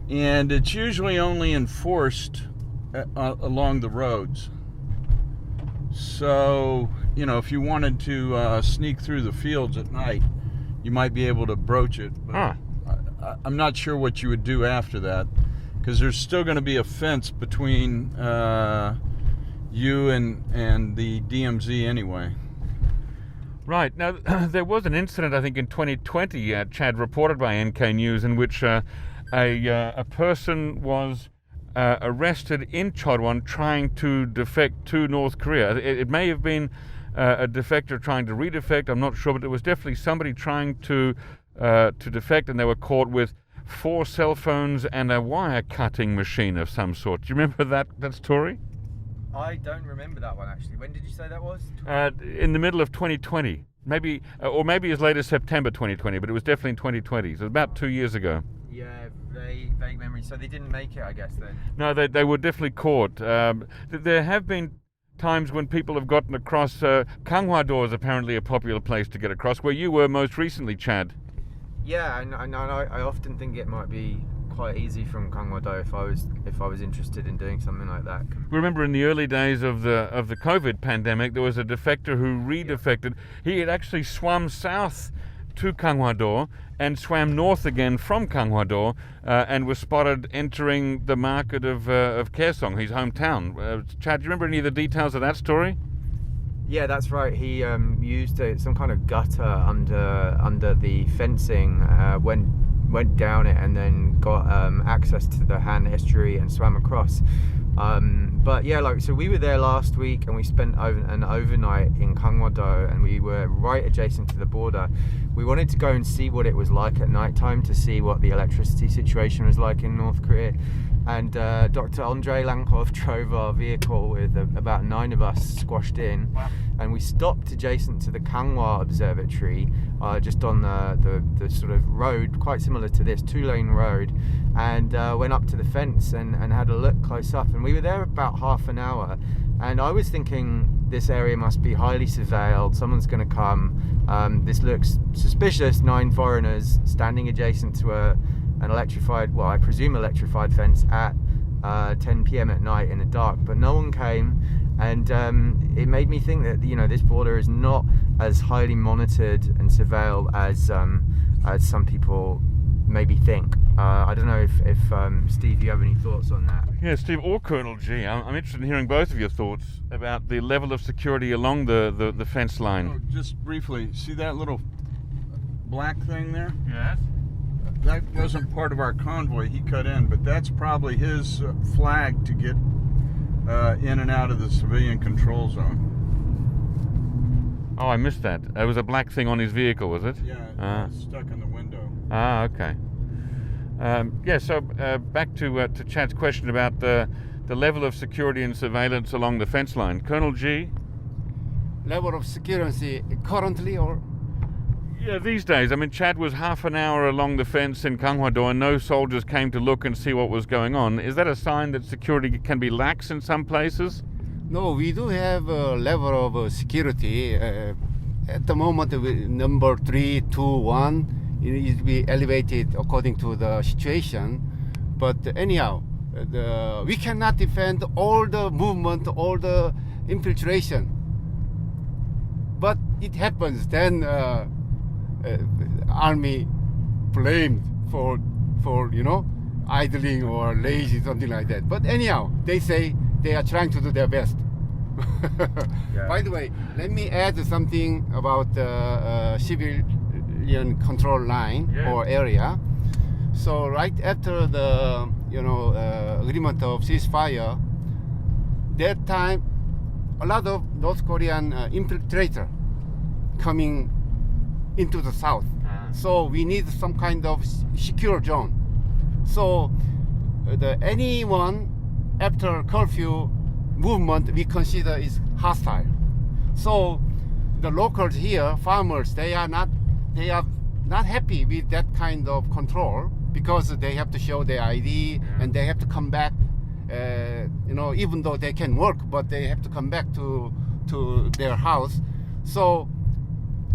and it's usually only enforced along the roads. So, if you wanted to sneak through the fields at night, you might be able to broach it. But I'm not sure what you would do after that, because there's still going to be a fence between you and the DMZ anyway. Right. Now, there was an incident, I think, in 2020, Chad, reported by NK News, in which a person was arrested in Cheorwon trying to defect to North Korea. It may have been a defector trying to redefect, I'm not sure, but it was definitely somebody trying to defect, and they were caught with 4 cell phones and a wire cutting machine of some sort. Do you remember that story? I don't remember that one, actually. When did you say that was? In the middle of 2020, maybe as late as September 2020, but it was definitely in 2020, so about 2 years ago. Yeah, vague memory. So they didn't make it, I guess, then? No, they were definitely caught. There have been times when people have gotten across. Kanghwa-do is apparently a popular place to get across, where you were most recently, Chad. Yeah, and I often think it might be quite easy from Kanghwa-do if I was interested in doing something like that. Remember, in the early days of the COVID pandemic, there was a defector who redefected. He had actually swum south to Kanghwa-do and swam north again from Kanghwa-do and was spotted entering the market of Kaesong, his hometown. Chad, do you remember any of the details of that story? Yeah, that's right. He used some kind of gutter under the fencing, went down it, and then got access to the Han estuary and swam across. But yeah, so we were there last week, and we spent an overnight in Kanghwa-do, and we were right adjacent to the border. We wanted to go and see what it was like at night time, to see what the electricity situation was like in North Korea. And Dr. Andrei Lankov drove our vehicle with about 9 of us squashed in. Wow. And we stopped adjacent to the Kanghwa Observatory, just on the sort of road, quite similar to this 2-lane road, and went up to the fence and had a look close up. And we were there about half an hour, and I was thinking this area must be highly surveilled, someone's going to come, this looks suspicious, 9 foreigners standing adjacent to an electrified, well, I presume electrified fence at 10 p.m. at night in the dark, but no one came. And it made me think that this border is not as highly monitored and surveilled as some people maybe think. I don't know if Steve, you have any thoughts on that? Yeah, Steve or Colonel G. I'm interested in hearing both of your thoughts about the level of security along the fence line. Oh, just briefly, see that little black thing there? Yes. That wasn't part of our convoy. He cut in, but that's probably his flag to get in and out of the civilian control zone. Oh, I missed that. It was a black thing on his vehicle, was it? Yeah, stuck in the window. Ah, okay. So back to Chad's question about the level of security and surveillance along the fence line. Colonel G? Level of security currently, or? Yeah, these days. I mean, Chad was half an hour along the fence in Kanghwa-do and no soldiers came to look and see what was going on. Is that a sign that security can be lax in some places? No, we do have a level of security. At the moment, number 3, 2, 1, it needs to be elevated according to the situation. But anyhow, we cannot defend all the movement, all the infiltration. But it happens. Then army blamed for idling or lazy, something like that. But anyhow, they say they are trying to do their best. Yeah. By the way, let me add something about the civilian control line or area. So right after the agreement of ceasefire, that time a lot of North Korean infiltrator coming into the south. So we need some kind of secure zone. So anyone after curfew movement we consider is hostile. So the locals here, farmers, they are not happy with that kind of control, because they have to show their ID and they have to come back. Even though they can work, but they have to come back to their house. So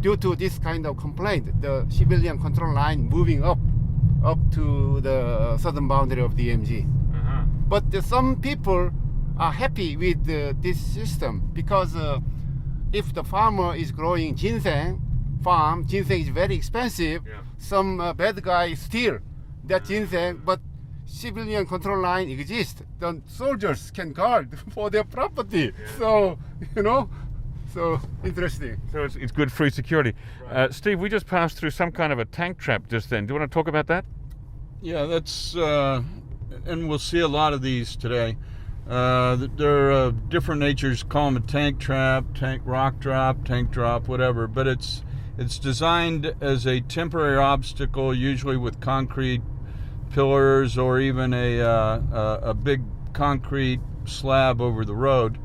due to this kind of complaint, the civilian control line moving up to the southern boundary of DMZ. But some people are happy with this system, because if the farmer is growing ginseng is very expensive. Some bad guy steal that ginseng, but civilian control line exists. The soldiers can guard for their property. So so interesting. So it's good free security. Right. Steve, we just passed through some kind of a tank trap just then. Do you want to talk about that? Yeah, that's and we'll see a lot of these today. There are different natures. Call them a tank trap, rock drop, tank drop, whatever. But it's designed as a temporary obstacle, usually with concrete pillars or even a big concrete slab over the road.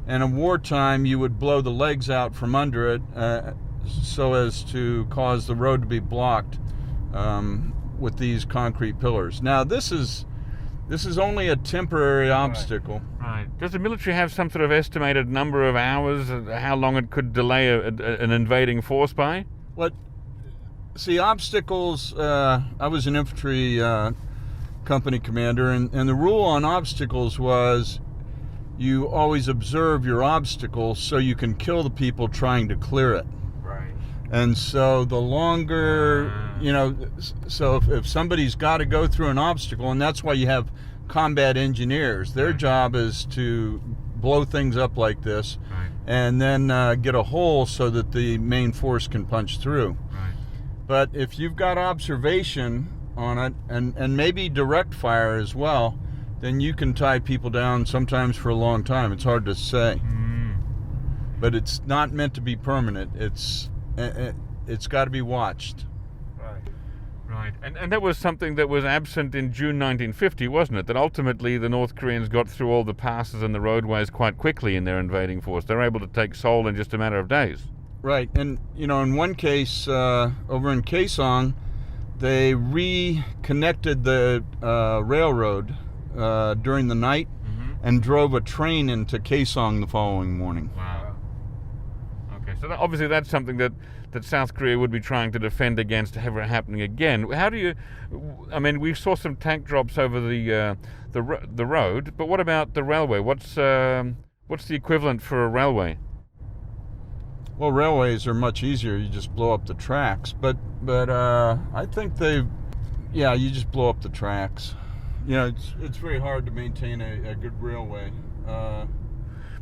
And in wartime, you would blow the legs out from under it so as to cause the road to be blocked with these concrete pillars. Now, this is only a temporary obstacle. Right. Does the military have some sort of estimated number of hours, how long it could delay an invading force by? See, obstacles, I was an infantry company commander, and the rule on obstacles was you always observe your obstacle so you can kill the people trying to clear it. Right. And so the longer, so if somebody's got to go through an obstacle, and that's why you have combat engineers, their job is to blow things up like this, and then get a hole so that the main force can punch through. Right. But if you've got observation on it, and maybe direct fire as well, then you can tie people down sometimes for a long time. It's hard to say. But it's not meant to be permanent. It's got to be watched. Right. And that was something that was absent in June 1950, wasn't it? That ultimately the North Koreans got through all the passes and the roadways quite quickly in their invading force. They were able to take Seoul in just a matter of days. Right. And, in one case, over in Kaesong, they reconnected the railroad during the night and drove a train into Kaesong the following morning. Wow. Okay, so obviously that's something that South Korea would be trying to defend against ever happening again. How do you? I mean, we saw some tank drops over the road, but what about the railway? What's the equivalent for a railway? Well, railways are much easier. You just blow up the tracks. But I think you just blow up the tracks. It's very hard to maintain a good railway.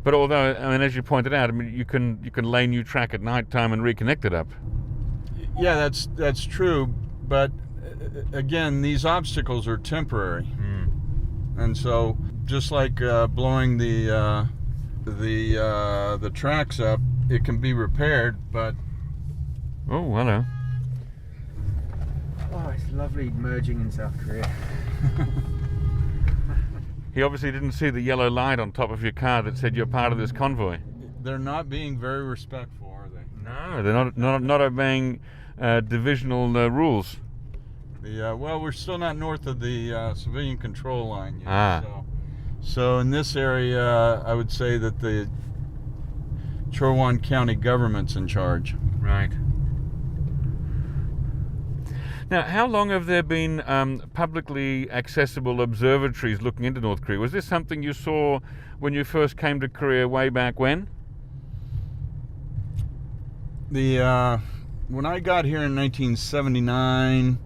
But although, as you pointed out, you can lay new track at night time and reconnect it up. Yeah, that's true. But again, these obstacles are temporary, and so just like blowing the tracks up, it can be repaired. But oh, hello. Oh, it's lovely merging in South Korea. He obviously didn't see the yellow light on top of your car that said you're part of this convoy. They're not being very respectful, are they? No, they're not obeying divisional rules. Well, we're still not north of the civilian control line yet. So in this area, I would say that the Cheorwon County government's in charge. Right. Now, how long have there been publicly accessible observatories looking into North Korea? Was this something you saw when you first came to Korea way back when? When I got here in 1979,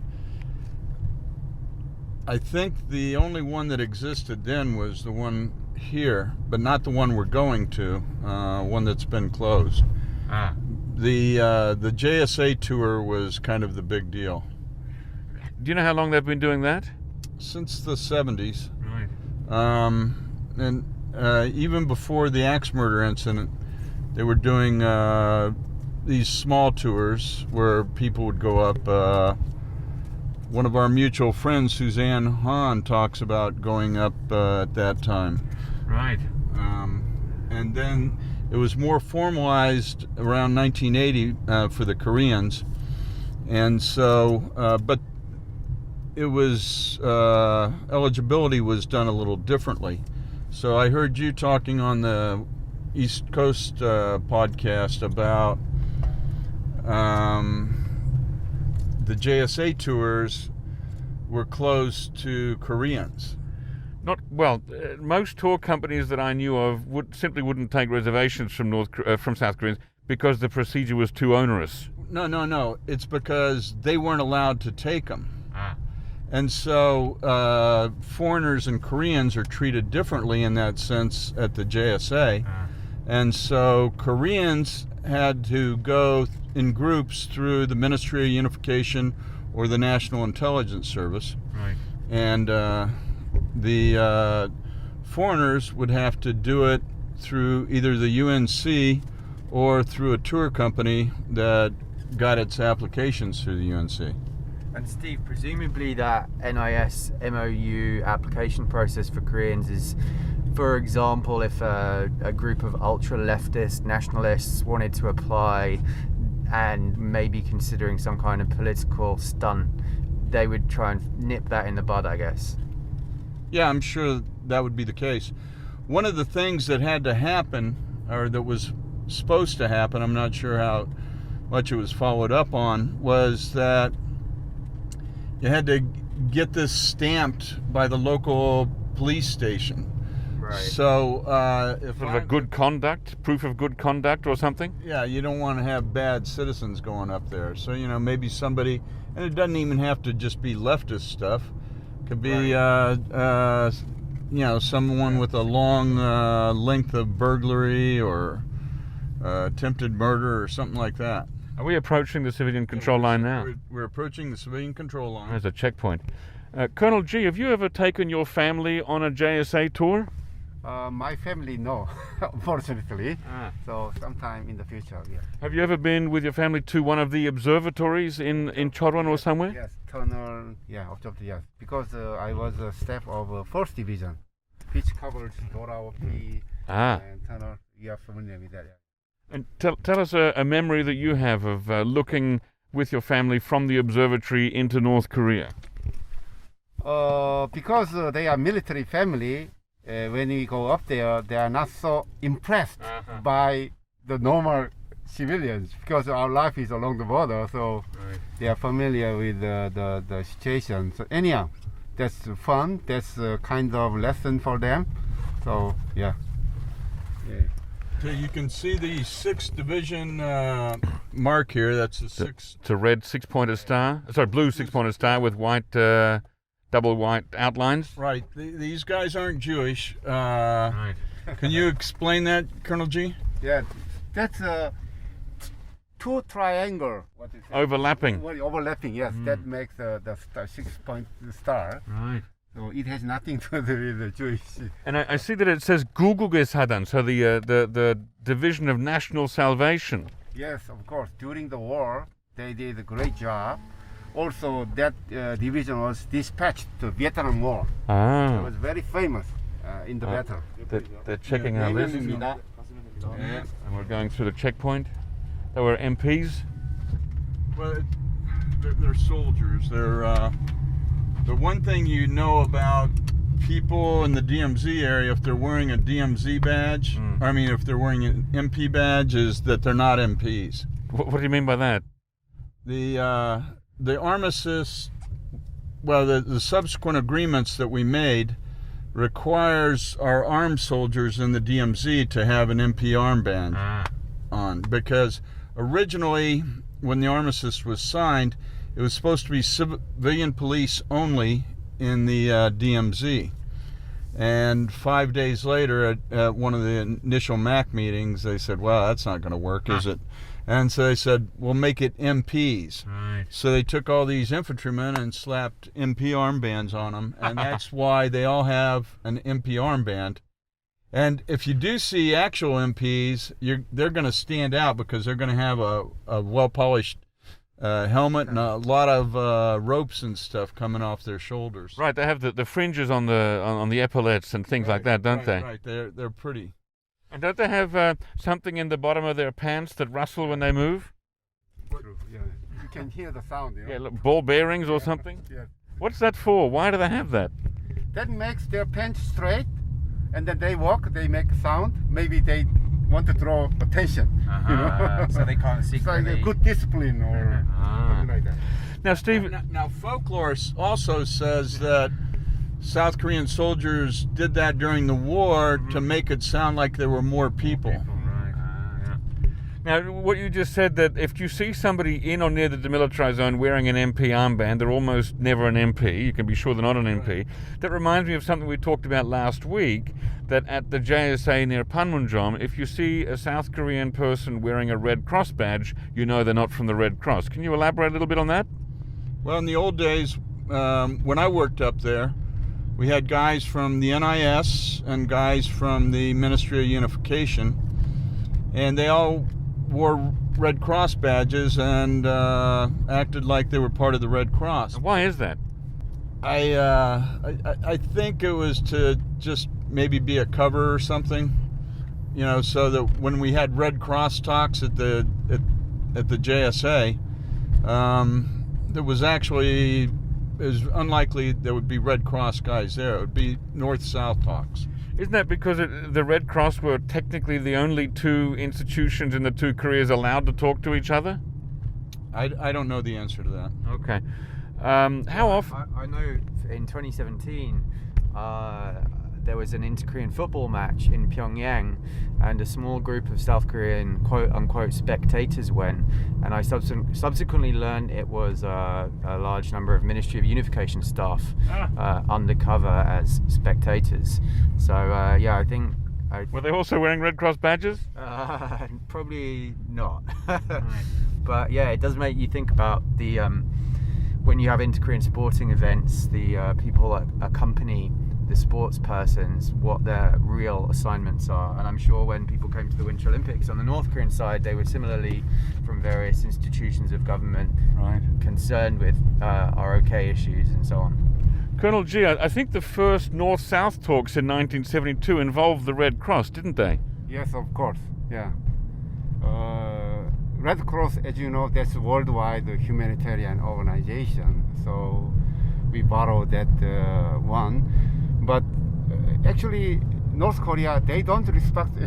I think the only one that existed then was the one here, but not the one we're going to, one that's been closed. The JSA tour was kind of the big deal. Do you know how long they've been doing that? Since the 70s. Right. And even before the axe murder incident, they were doing these small tours where people would go up. One of our mutual friends, Suzanne Hahn, talks about going up at that time. Right. and then it was more formalized around 1980 for the Koreans, and so but it was eligibility was done a little differently. So I heard you talking on the East Coast podcast about the JSA tours were closed to Koreans. Not well. Most tour companies that I knew of wouldn't take reservations from South Koreans because the procedure was too onerous. No. It's because they weren't allowed to take them. And so foreigners and Koreans are treated differently in that sense at the JSA. And so Koreans had to go in groups through the Ministry of Unification or the National Intelligence Service. Right. And the foreigners would have to do it through either the UNC or through a tour company that got its applications through the UNC. And Steve, presumably that NIS MOU application process for Koreans is, for example, if a group of ultra-leftist nationalists wanted to apply and maybe considering some kind of political stunt, they would try and nip that in the bud, I guess. Yeah, I'm sure that would be the case. One of the things that had to happen, or that was supposed to happen, I'm not sure how much it was followed up on, was that you had to get this stamped by the local police station. Right. So if Sort of a good conduct, proof of good conduct or something? Yeah, you don't want to have bad citizens going up there. So, maybe somebody, and it doesn't even have to just be leftist stuff. It could be, someone with a long length of burglary or attempted murder or something like that. Are we approaching the civilian control line now? We're approaching the civilian control line. There's a checkpoint. Colonel G, have you ever taken your family on a JSA tour? My family, no, unfortunately. So sometime in the future, yeah. Have you ever been with your family to one of the observatories in Cheorwon or somewhere? Yes, tunnel, observatory, yes. Because I was a staff of 1st Division, which covers Doraopi and tunnel. You are familiar with that, yeah. And tell us a memory that you have of looking with your family from the observatory into North Korea. Because they are military family, when we go up there, they are not so impressed by the normal civilians because our life is along the border, so they are familiar with the situation. So anyhow, that's fun. That's a kind of lesson for them. So yeah. So you can see the 6th Division mark here. That's the 6th. It's a red 6-pointed star. Sorry, blue 6-pointed star with white, double white outlines. Right. These guys aren't Jewish. Right. Can you explain that, Colonel G? Yeah, that's two triangle. What is it? Overlapping. Overlapping, yes. That makes the 6-point star. Right. So it has nothing to do with the Jewish. And I see that it says Gulgulgesadan, so the Division of National Salvation. Yes, of course. During the war, they did a great job. Also, that division was dispatched to Vietnam War. It was very famous in the battle. They're checking our list. Yeah. And we're going through the checkpoint. They were MPs. Well, they're soldiers. They're the one thing you know about people in the DMZ area, if they're wearing a DMZ badge, if they're wearing an MP badge, is that they're not MPs. What do you mean by that? The armistice, well, the subsequent agreements that we made requires our armed soldiers in the DMZ to have an MP armband on, because originally when the armistice was signed, it was supposed to be civilian police only in the DMZ. And 5 days later, at one of the initial MAC meetings, they said, well, that's not going to work, is it? And so they said, we'll make it MPs. Right. So they took all these infantrymen and slapped MP armbands on them, and that's why they all have an MP armband. And if you do see actual MPs, they're going to stand out because they're going to have a well-polished helmet and a lot of ropes and stuff coming off their shoulders. Right, they have the fringes on the epaulets and things like that, don't they? Right, they're pretty. And don't they have something in the bottom of their pants that rustle when they move? Yeah. You can hear the sound. You know? Yeah, look, ball bearings or something? Yeah. What's that for? Why do they have that? That makes their pants straight, and then they walk, they make sound. Maybe they want to draw attention. You know? So they can't It's like secretly. a good discipline or something like that. Now, Steve, Now, folklore also says that South Korean soldiers did that during the war to make it sound like there were more people. now what you just said, that if you see somebody in or near the demilitarized zone wearing an MP armband, they're almost never an MP. You can be sure they're not an MP. That reminds me of something we talked about last week, that at the JSA near Panmunjom, if you see a South Korean person wearing a Red Cross badge, you know they're not from the Red Cross. Can you elaborate a little bit on that? Well, in the old days, when I worked up there, we had guys from the NIS and guys from the Ministry of Unification, and they all wore Red Cross badges and acted like they were part of the Red Cross. Why is that? I think it was to just maybe be a cover or something, you know, so that when we had Red Cross talks at the JSA, there was actually, it was unlikely there would be Red Cross guys there. It would be North-South talks. Isn't that because the Red Cross were technically the only two institutions in the two Koreas allowed to talk to each other? I don't know the answer to that. Okay. How often? I know in 2017 there was an inter-Korean football match in Pyongyang, and a small group of South Korean quote-unquote spectators went, and I subsequently learned it was a large number of Ministry of Unification staff undercover as spectators. So yeah, I think... Were they also wearing Red Cross badges? Probably not. But yeah, it does make you think about the when you have inter-Korean sporting events, the people that accompany the sports persons, what their real assignments are. And I'm sure when people came to the Winter Olympics on the North Korean side, they were similarly from various institutions of government concerned with ROK issues and so on. Colonel Jee, I think the first North-South talks in 1972 involved the Red Cross, didn't they? Yes, of course. Yeah. Red Cross, as you know, that's a worldwide humanitarian organization. So we borrowed that one. But actually, North Korea, they don't respect,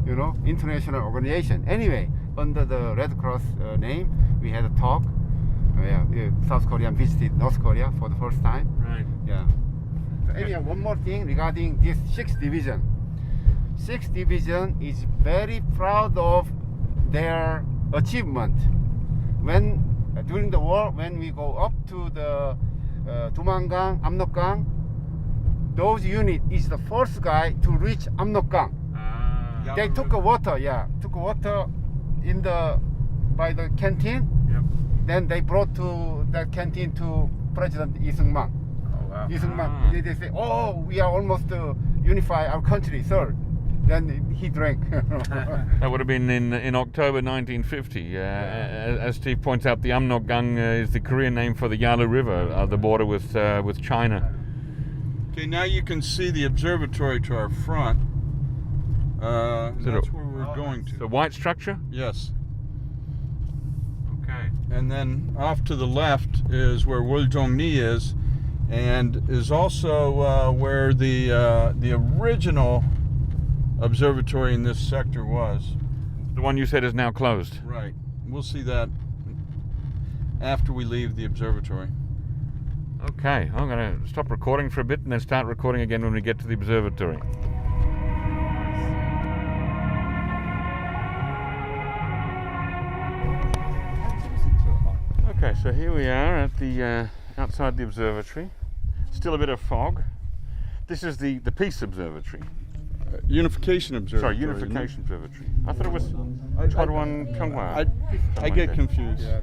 you know, international organization. Anyway, under the Red Cross name, we had a talk. South Korea visited North Korea for the first time. Right. Yeah. So anyway, one more thing regarding this 6th Division. 6th Division is very proud of their achievement. When during the war, when we go up to the Dumangang, Amnokgang, those unit is the first guy to reach Amnokgang. They took water in by the canteen. Yep. Then they brought to that canteen to President Lee Seung-man. Oh, wow. Lee Seung-man, they say, "Oh, we are almost to unify our country, sir." Then he drank. That would have been in October 1950. As Steve points out, the Amnokgang is the Korean name for the Yalu River, the border with China. Okay, now you can see the observatory to our front. That's where we're going to. The white structure? Yes. Okay. And then off to the left is where Woljongni is, and is also where the original observatory in this sector was. The one you said is now closed. Right. We'll see that after we leave the observatory. Okay, I'm going to stop recording for a bit and then start recording again when we get to the observatory. Okay, so here we are at the outside the observatory. Still a bit of fog. This is the Peace Observatory. Unification Observatory. Sorry, Unification Observatory. I thought it was Cheorwon Pyeonghwa. I get confused. Yeah.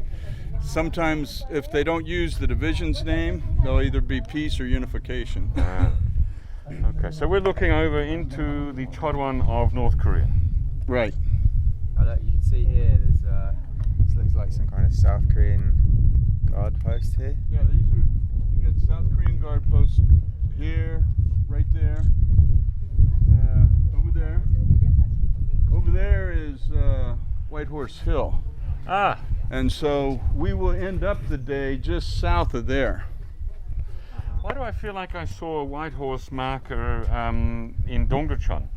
Sometimes if they don't use the division's name, they'll either be peace or unification. Okay, so we're looking over into the Cheorwon of North Korea. Right. You can see here, there's this looks like some kind of South Korean guard post here. Yeah, you get South Korean guard posts here, right there, over there. White Horse Hill. Ah, And so we will end up the day just south of there. why do I feel like I saw a white horse marker in Dongducheon?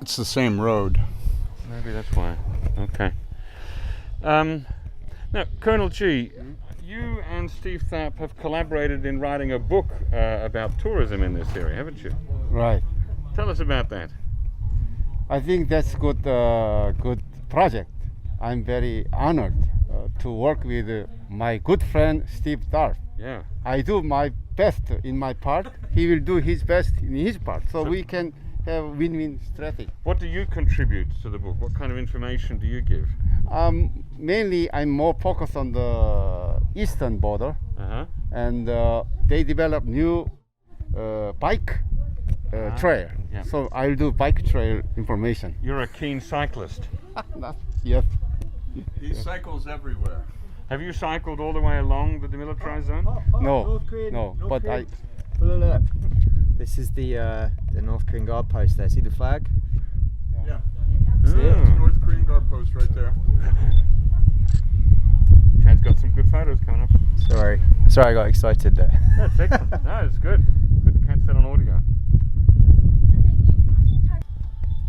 It's the same road. Maybe that's why. Okay. Now, Colonel Jee, you and Steve Tharp have collaborated in writing a book about tourism in this area, haven't you? Right. Tell us about that. I think that's good project. I'm very honored to work with my good friend Steve Tharp. Yeah. I do my best in my part. He will do his best in his part. So we can have win-win strategy. What do you contribute to the book? What kind of information do you give? Mainly, I'm more focused on the eastern border, and they develop new bike trail. Yeah. So I'll do bike trail information. You're a keen cyclist. Yes. He cycles everywhere. Have you cycled all the way along the Demilitarized Zone? No, but I. Look. This is the North Korean guard post there. See the flag? Yeah. Ah. There's a North Korean guard post right there. Chad's got some good photos coming up. Sorry, I got excited there. That's excellent. No, it's good. Good to catch that on audio.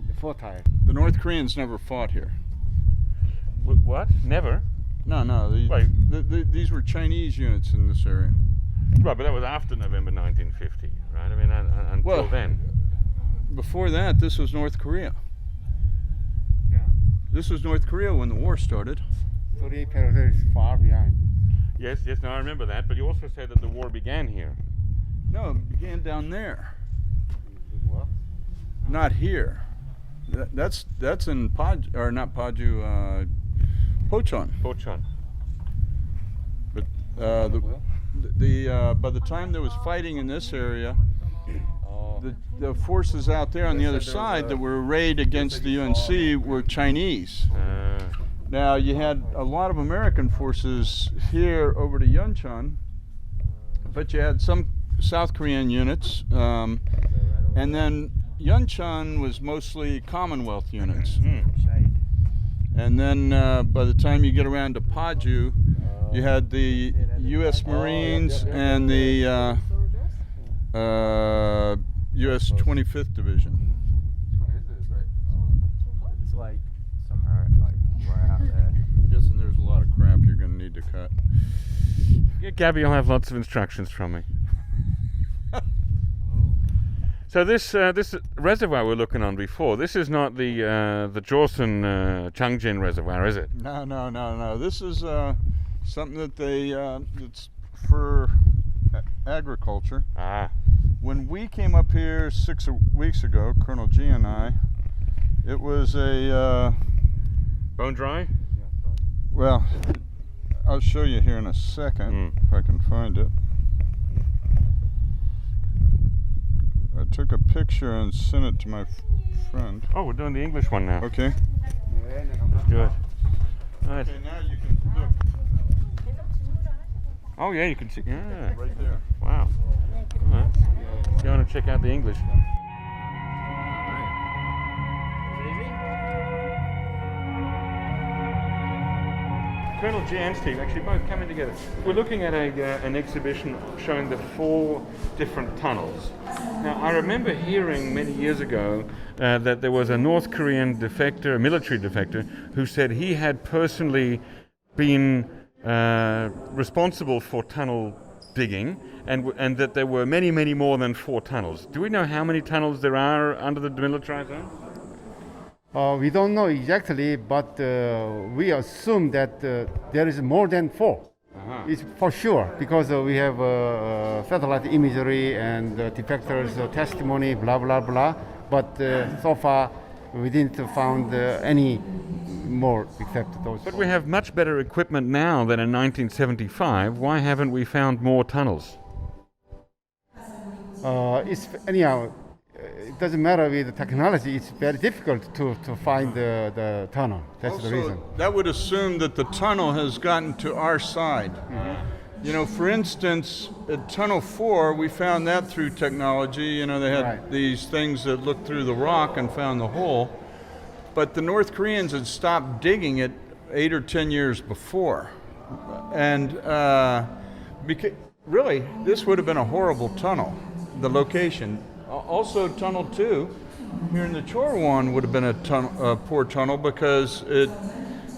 The 4 tire. The North Koreans never fought here. What? Never? No. Wait. These were Chinese units in this area. Right, but that was after November 1950, right? I mean, until then. Before that, this was North Korea. Yeah. This was North Korea when the war started. 38 parallel is far behind. Yes, no, I remember that. But you also said that the war began here. No, it began down there. Not here. That's in Pocheon. Pocheon. But by the time there was fighting in this area, the forces out there on the other side that were arrayed against the UNC were Chinese. Now you had a lot of American forces here over to Yunchon, but you had some South Korean units, and then Yunchon was mostly Commonwealth units. And then by the time you get around to Paju, you had the U.S. Marines and the U.S. 25th Division. It's like somewhere like right out there. I'm guessing there's a lot of crap you're going to need to cut. Yeah, Gabby will have lots of instructions from me. So this reservoir we're looking on before, this is not the Joseon Changjin Reservoir, is it? No. This is something that it's for agriculture. Ah. When we came up here 6 weeks ago, Colonel Jee and I, it was a Bone dry? well, I'll show you here in a second if I can find it. I took a picture and sent it to my friend. Oh, we're doing the English one now. Okay. Let's do it. Right. Okay, now you can look Oh yeah, you can see. Yeah. right there. Wow. All right. Go on and check out the English. Colonel Jee and Steve actually both coming together. We're looking at an exhibition showing the 4 different tunnels. Now, I remember hearing many years ago that there was a North Korean defector, a military defector, who said he had personally been responsible for tunnel digging, and that there were many, many more than 4 tunnels. Do we know how many tunnels there are under the demilitarized zone? We don't know exactly, but we assume that there is more than 4. It's for sure, because we have satellite imagery and defectors testimony, blah blah blah. But so far, we didn't found any more except those. But we have much better equipment now than in 1975. Why haven't we found more tunnels? It's anyhow. It doesn't matter with the technology. It's very difficult to find the tunnel. That's Also, the reason. that would assume that the tunnel has gotten to our side. You know, for instance, at Tunnel 4, we found that through technology. You know, they had Right. these things that looked through the rock and found the hole. But the North Koreans had stopped digging it 8 or 10 years before. And really, this would have been a horrible tunnel, the location. Also, Tunnel 2 here in the Cheorwon would have been a poor tunnel because it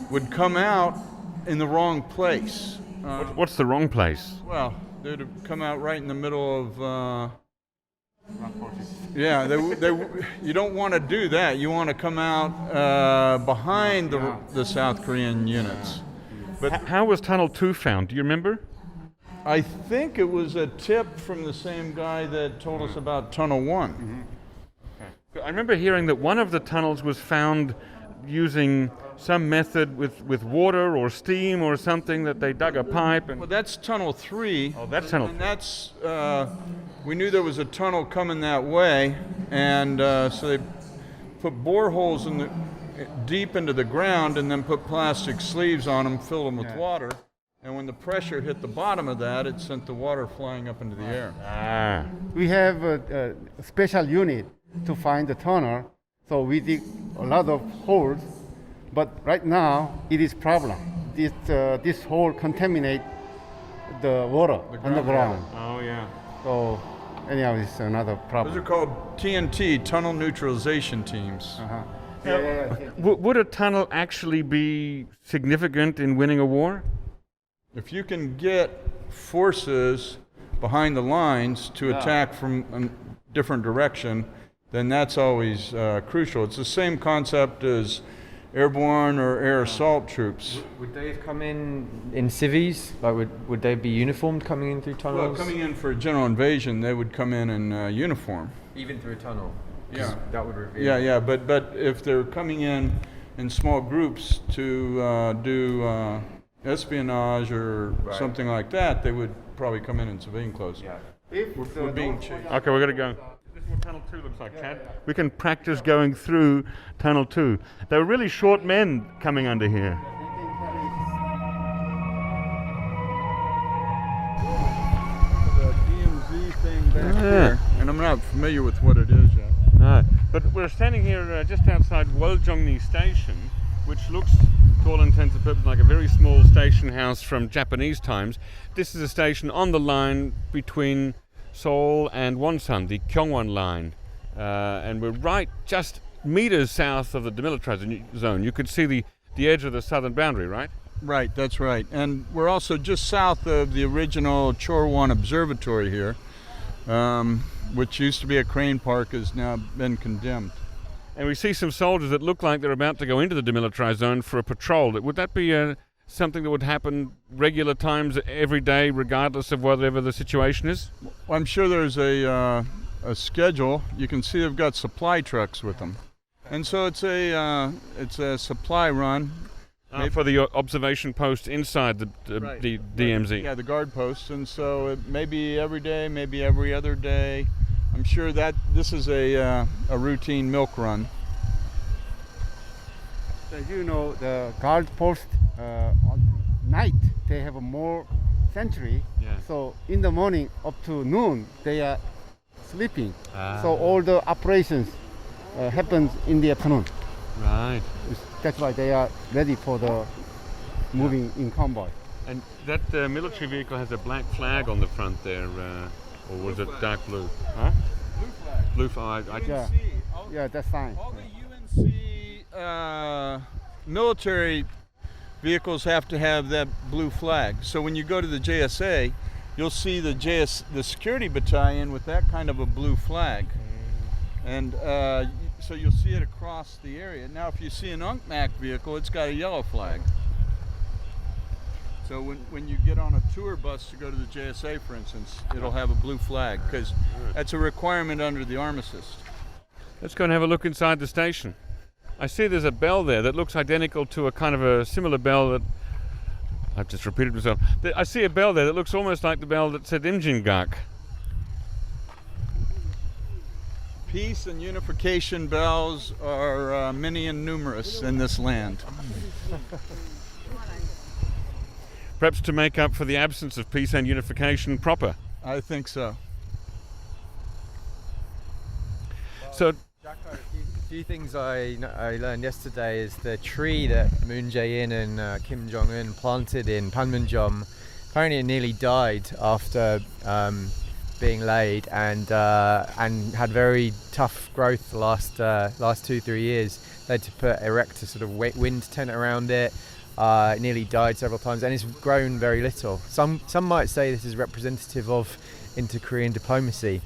would come out in the wrong place. What's the wrong place? Well, they would have come out right in the middle of. Yeah, you don't want to do that. You want to come out behind the South Korean units. But How was Tunnel 2 found? Do you remember? I think it was a tip from the same guy that told us about Tunnel 1. I remember hearing that one of the tunnels was found using some method with water or steam or something, that they dug a pipe and... Well, that's Tunnel 3. Oh, that's Tunnel And that's, we knew there was a tunnel coming that way, and so they put boreholes deep into the ground and then put plastic sleeves on them, filled them with water. And when the pressure hit the bottom of that, it sent the water flying up into the air. Ah. We have a special unit to find the tunnel, so we dig a lot of holes. But right now, it is problem. This hole contaminate the water on the ground. Oh, yeah. So anyhow, it's another problem. Those are called TNT, tunnel neutralization teams. Would a tunnel actually be significant in winning a war? If you can get forces behind the lines to attack from a different direction, then that's always crucial. It's the same concept as airborne or air assault troops. Would they come in civvies? Like, would they be uniformed coming in through tunnels? Well, coming in for a general invasion, they would come in uniform. Even through a tunnel? Yeah. That would reveal. Yeah, but if they're coming in small groups to do espionage or something like that, they would probably come in civilian clothes. Yeah. We're being chased. Okay, we're going to go. This is what Tunnel 2 looks like, Chad. We can practice going through Tunnel 2. They were really short men coming under here. The DMZ thing back here, and I'm not familiar with what it is yet. No, but we're standing here just outside Woljongni Station, which looks, to all intents and purposes, like a very small station house from Japanese times. This is a station on the line between Seoul and Wonsan, the Cheorwon line, and we're right just meters south of the Demilitarized Zone. You could see the edge of the southern boundary, right? Right, that's right. And we're also just south of the original Cheorwon Observatory here, which used to be a crane park, has now been condemned. And we see some soldiers that look like they're about to go into the Demilitarized Zone for a patrol. Would that be something that would happen regular times every day, regardless of whatever the situation is? Well, I'm sure there's a schedule. You can see they've got supply trucks with them. And so it's a supply run. For the observation post inside the DMZ. Yeah, the guard posts. And so it may be every day, maybe every other day. I'm sure that this is a routine milk run. As you know, the guard post on night they have a more sentry. Yeah. So in the morning up to noon they are sleeping. So all the operations happens in the afternoon. Right. That's why they are ready for the moving in convoy. And that military vehicle has a black flag on the front there, or was it dark blue? Huh? Blue flag. Blue flag. Yeah. Yeah, that's fine. All the UNC military vehicles have to have that blue flag. So when you go to the JSA, you'll see the security battalion with that kind of a blue flag. And so you'll see it across the area. Now if you see an UNCMAC vehicle, it's got a yellow flag. So when you get on a tour bus to go to the JSA, for instance, it'll have a blue flag, because that's a requirement under the armistice. Let's go and have a look inside the station. I see there's a bell there that looks identical to a kind of a similar bell that... I've just repeated myself. I see a bell there that looks almost like the bell that said Imjingak. Peace and unification bells are many and numerous in this land. Perhaps to make up for the absence of peace and unification proper. I think so. So, Jacco, a few things I learned yesterday is the tree that Moon Jae-in and Kim Jong-un planted in Panmunjom, apparently it nearly died after being laid, and had very tough growth the last 2-3 years. They had to erect a sort of wind tent around it. It nearly died several times, and it's grown very little. Some might say this is representative of inter-Korean diplomacy.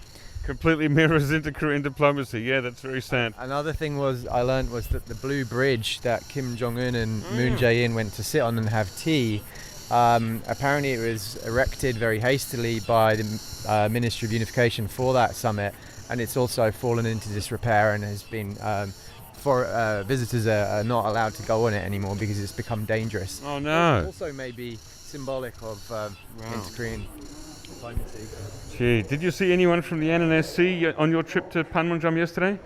completely mirrors inter-Korean diplomacy. Yeah, that's very sad. Another thing I learned was that the blue bridge that Kim Jong-un and Moon Jae-in went to sit on and have tea, apparently it was erected very hastily by the Ministry of Unification for that summit, and it's also fallen into disrepair and has been visitors are not allowed to go on it anymore because it's become dangerous. Oh no! It also may be symbolic of inter-Korean diplomacy. Gee, did you see anyone from the NNSC on your trip to Panmunjom yesterday?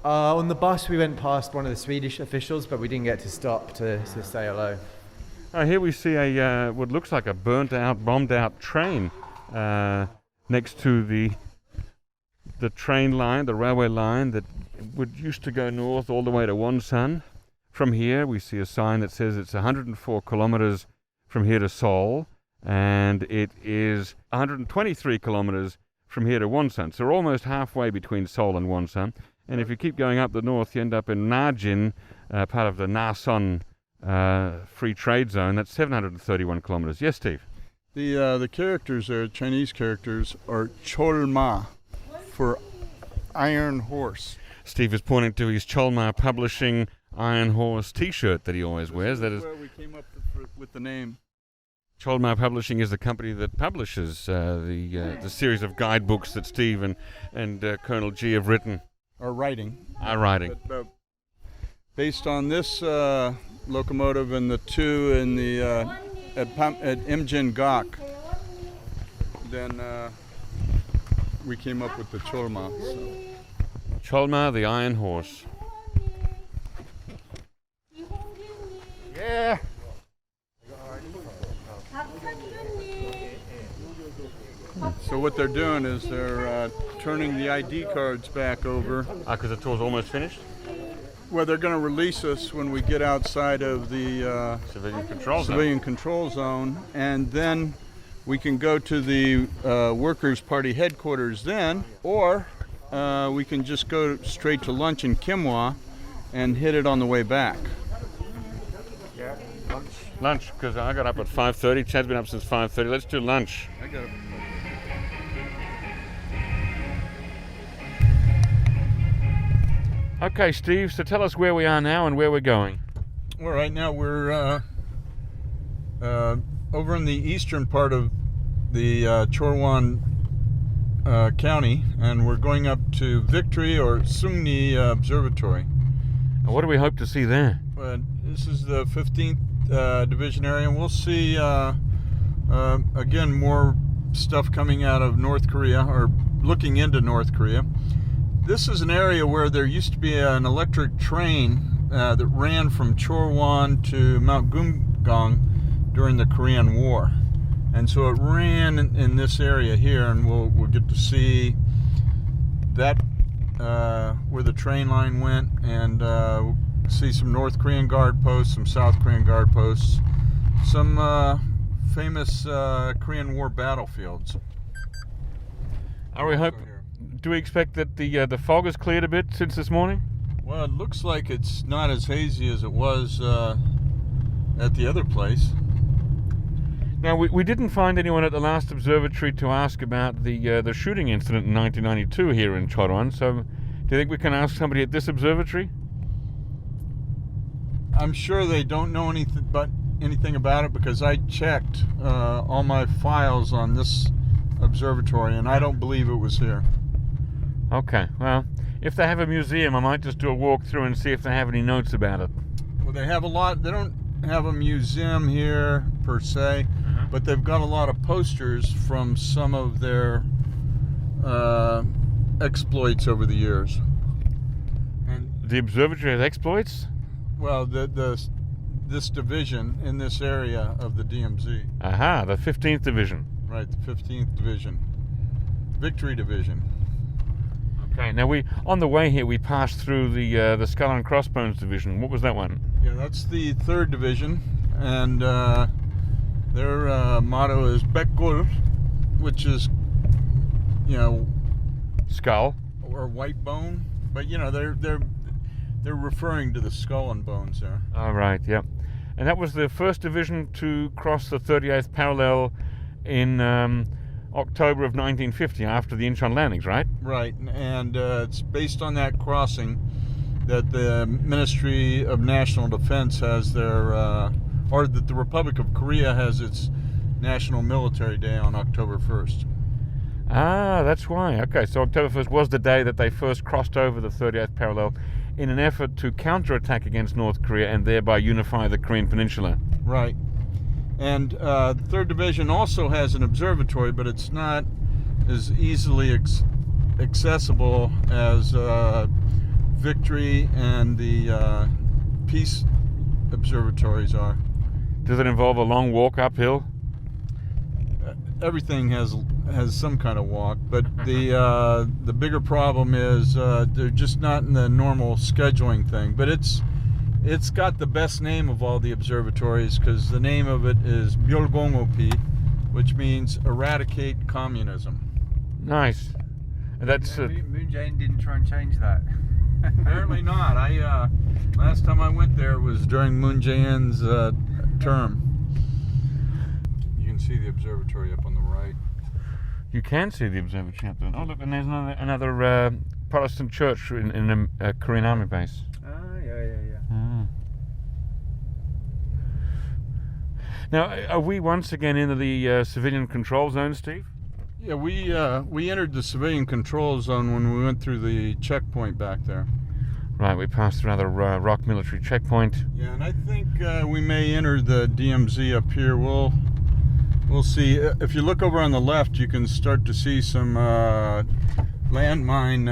On the bus we went past one of the Swedish officials, but we didn't get to stop to say hello. Here we see a what looks like a burnt-out, bombed-out train next to the train line, the railway line that used to go north all the way to Wonsan. From here we see a sign that says it's 104 kilometers from here to Seoul, and it is 123 kilometers from here to Wonsan. So we're almost halfway between Seoul and Wonsan. And if you keep going up the north, you end up in Najin, part of the Nason Free Trade Zone. That's 731 kilometers. Yes, Steve? The characters there, Chinese characters, are Cholma, for Iron Horse. Steve is pointing to his Cholma Publishing Iron Horse T-shirt that he always wears. That is where we came up with the name. Cholma Publishing is the company that publishes the series of guidebooks that Steve and Colonel Jee have written. Are writing. But, based on this locomotive and the two in the at Imjin Gok, then we came up with the Cholma. So. Cholma, the Iron Horse. Yeah. So what they're doing is they're turning the ID cards back over. Because the tour's almost finished? Well, they're going to release us when we get outside of the civilian control zone, and then we can go to the Workers' Party headquarters then, or we can just go straight to lunch in Kimhwa and hit it on the way back. Yeah, lunch. Lunch, because I got up at 5:30. Chad's been up since 5:30. Let's do lunch. I got it. Okay, Steve, so tell us where we are now and where we're going. Well, right now we're over in the eastern part of the Cheorwon County, and we're going up to Victory or Sungni Observatory. And what do we hope to see there? This is the 15th Division area, and we'll see, again, more stuff coming out of North Korea, or looking into North Korea. This is an area where there used to be an electric train that ran from Cheorwon to Mount Gumgang during the Korean War. And so it ran in this area here, and we'll get to see that where the train line went, and we'll see some North Korean guard posts, some South Korean guard posts, some famous Korean War battlefields. Do we expect that the fog has cleared a bit since this morning? Well, it looks like it's not as hazy as it was at the other place. Now, we didn't find anyone at the last observatory to ask about the shooting incident in 1992 here in Cheorwon, so do you think we can ask somebody at this observatory? I'm sure they don't know anything about it, because I checked all my files on this observatory, and I don't believe it was here. Okay, well, if they have a museum, I might just do a walk through and see if they have any notes about it. Well, they have a lot. They don't have a museum here per se, but they've got a lot of posters from some of their exploits over the years. And the observatory has exploits? Well, the this division in this area of the DMZ. Aha, the 15th Division. Right, the 15th Division. Victory Division. Okay, now on the way here we passed through the Skull and Crossbones Division. What was that one? Yeah, that's the 3rd Division, and their motto is ROK Col, which is, Skull. or white bone, but they're referring to the skull and bones there. All right, yep. And that was the 1st Division to cross the 38th parallel in October of 1950 after the Incheon landings, right? Right, and it's based on that crossing that the Ministry of National Defense has their, or that the Republic of Korea has its National Military Day on October 1st. Ah, that's why. Okay, so October 1st was the day that they first crossed over the 38th parallel in an effort to counterattack against North Korea and thereby unify the Korean Peninsula. Right. And the 3rd Division also has an observatory, but it's not as easily accessible as Victory and the Peace observatories are. Does it involve a long walk uphill? Everything has some kind of walk, but the bigger problem is they're just not in the normal scheduling thing. But it's got the best name of all the observatories because the name of it is 멸공오피, which means eradicate communism. Nice. And that's Moon Jae-in didn't try and change that. Apparently not. Last time I went there was during Moon Jae-in's term. You can see the observatory up on the right. you can see the observatory up there. Oh look, and there's another Protestant church in a Korean army base. Yeah. Now, are we once again into the civilian control zone, Steve? Yeah, we entered the civilian control zone when we went through the checkpoint back there. Right, we passed through another ROK military checkpoint. Yeah, and I think we may enter the DMZ up here. We'll see. If you look over on the left, you can start to see some landmine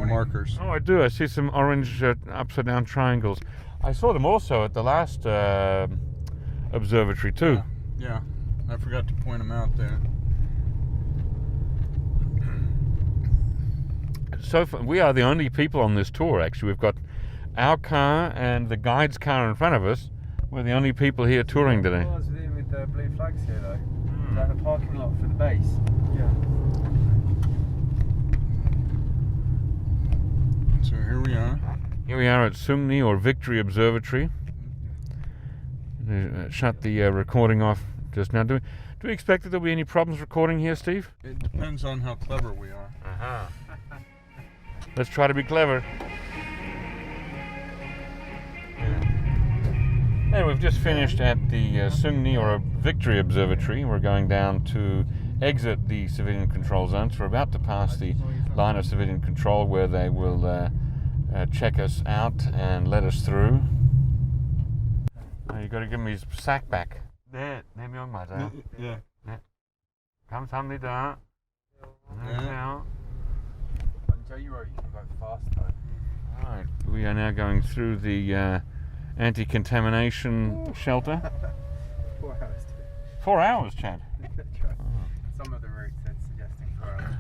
markers. Oh, I do. I see some orange upside down triangles. I saw them also at the last observatory too. Yeah, I forgot to point them out there. So far, we are the only people on this tour, actually. We've got our car and the guide's car in front of us. We're the only people here touring today. Cars with the blue flags here, though. Is that the parking lot for the base? Yeah. So here we are. Here we are at Sungni or Victory Observatory. Shut the recording off just now. Do we expect that there'll be any problems recording here, Steve? It depends on how clever we are. Uh-huh. Let's try to be clever. And we've just finished at the Sungni or Victory Observatory. We're going down to exit the civilian control zones. We're about to pass the line of civilian control where they will check us out and let us through. You've got to give me his sack back. 네, 명 맞아요. Yeah. 네. 감사합니다. 안녕하세요. You can go fast though. Right, we are now going through the anti-contamination shelter. 4 hours. 4 hours, Chad. Some of the routes are suggesting 4 hours.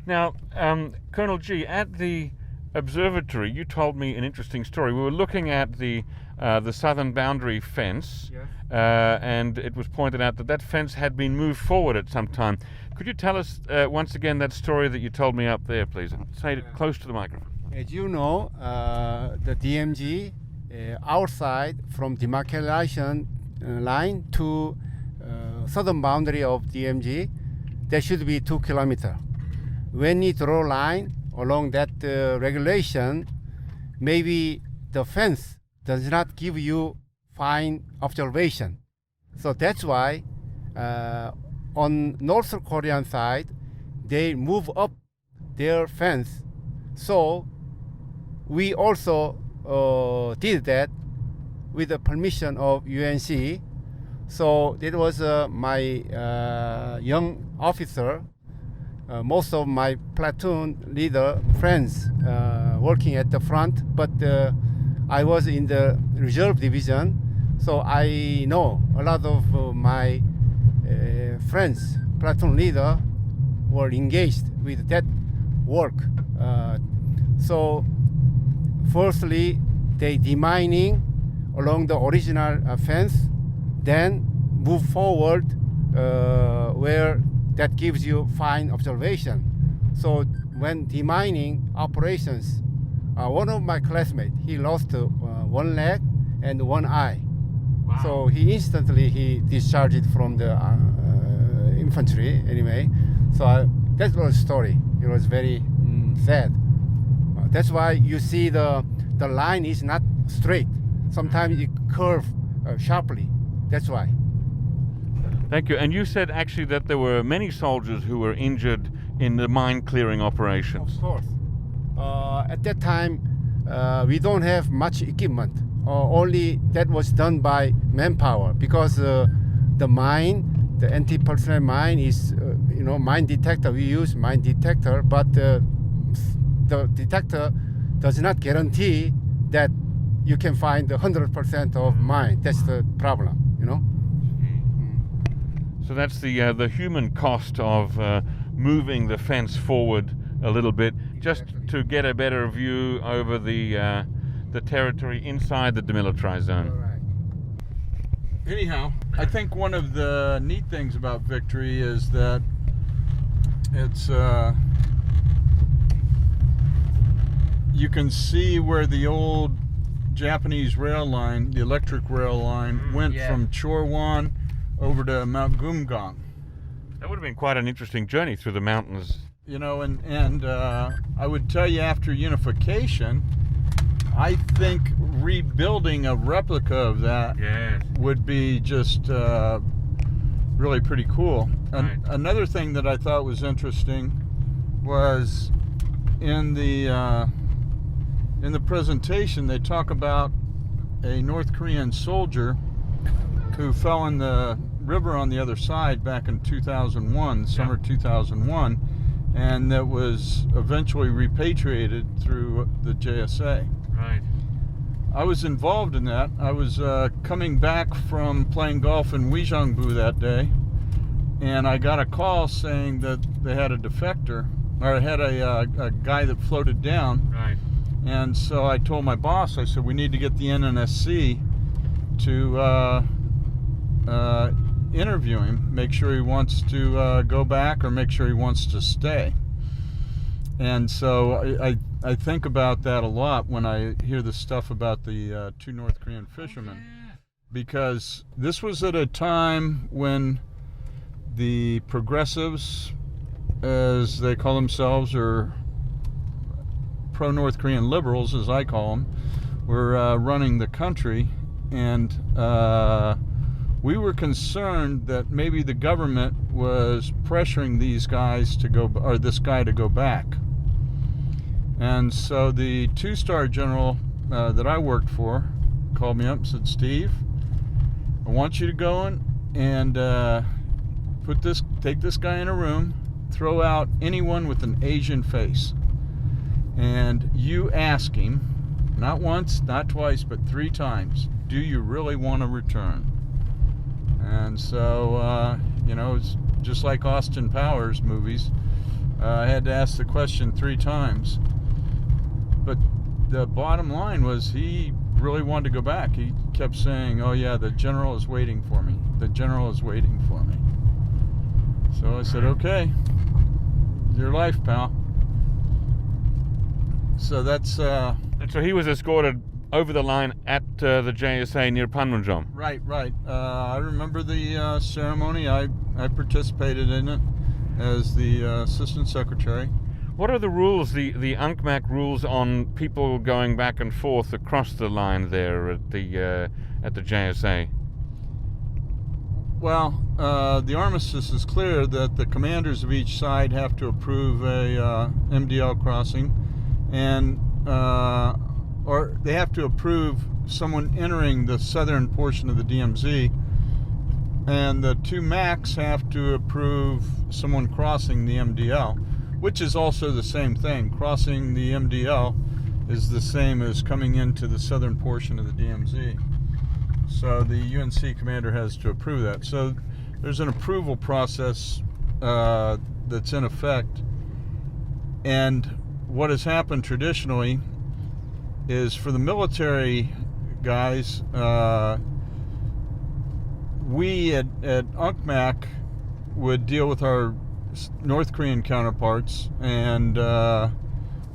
Now, Colonel Jee, at the observatory, you told me an interesting story. We were looking at the southern boundary fence, Yes. and it was pointed out that fence had been moved forward at some time. Could you tell us once again that story that you told me up there, please? Say it close to the microphone. As you know, the DMZ outside from demarcation line to southern boundary of DMZ, there should be 2 kilometers. When you draw line along that regulation, maybe the fence does not give you fine observation. So that's why on North Korean side, they move up their fence. So we also did that with the permission of UNC. So that was my young officer most of my platoon leader friends working at the front, but I was in the reserve division, so I know a lot of my friends, platoon leader, were engaged with that work. So firstly, they demining along the original fence, then move forward where that gives you fine observation. So when demining operations, one of my classmates, he lost one leg and one eye. Wow. So he instantly discharged from the infantry anyway. So that was a story. It was very sad. That's why you see the line is not straight. Sometimes it curves sharply. That's why. Thank you. And you said actually that there were many soldiers who were injured in the mine clearing operations. Of course. At that time, we don't have much equipment. Only that was done by manpower, because the mine, the anti-personnel mine is, mine detector. We use mine detector, but the detector does not guarantee that you can find 100% of mine. That's the problem, So that's the human cost of moving the fence forward a little bit, just to get a better view over the territory inside the demilitarized zone. Right. Anyhow, I think one of the neat things about Victory is that it's you can see where the old Japanese rail line, the electric rail line, went from Cheorwon over to Mount Gumgang. That would have been quite an interesting journey through the mountains. And I would tell you, after unification, I think rebuilding a replica of that would be just really pretty cool. Right. Another thing that I thought was interesting was in the presentation they talk about a North Korean soldier who fell in the river on the other side back in 2001, summer 2001, and that was eventually repatriated through the JSA. Right. I was involved in that. I was coming back from playing golf in Uijeongbu that day, and I got a call saying that they had a defector, or had a guy that floated down. Right. And so I told my boss, I said, we need to get the NNSC to interview him, make sure he wants to go back or make sure he wants to stay. And so I think about that a lot when I hear the stuff about the two North Korean fishermen, because this was at a time when the progressives, as they call themselves, or pro-North Korean liberals, as I call them, were running the country, and we were concerned that maybe the government was pressuring these guys to go, or this guy to go back. And so the two-star general that I worked for called me up and said, Steve, I want you to go in and take this guy in a room, throw out anyone with an Asian face, and you ask him, not once, not twice, but 3 times, do you really want to return? And so, it's just like Austin Powers movies. I had to ask the question 3 times. But the bottom line was he really wanted to go back. He kept saying, oh yeah, the general is waiting for me. The general is waiting for me. So I said, okay, your life, pal. So that's... And so he was escorted over the line at the JSA near Panmunjom. Right. I remember the ceremony. I participated in it as the assistant secretary. What are the rules, the UNCMAC rules on people going back and forth across the line there at the JSA? Well, the armistice is clear that the commanders of each side have to approve a MDL crossing, and or they have to approve someone entering the southern portion of the DMZ and the two MACs have to approve someone crossing the MDL, which is also the same thing. Crossing the MDL is the same as coming into the southern portion of the DMZ. So the UNC commander has to approve that. So there's an approval process that's in effect. And what has happened traditionally is for the military guys, we at UNCMAC would deal with our North Korean counterparts, and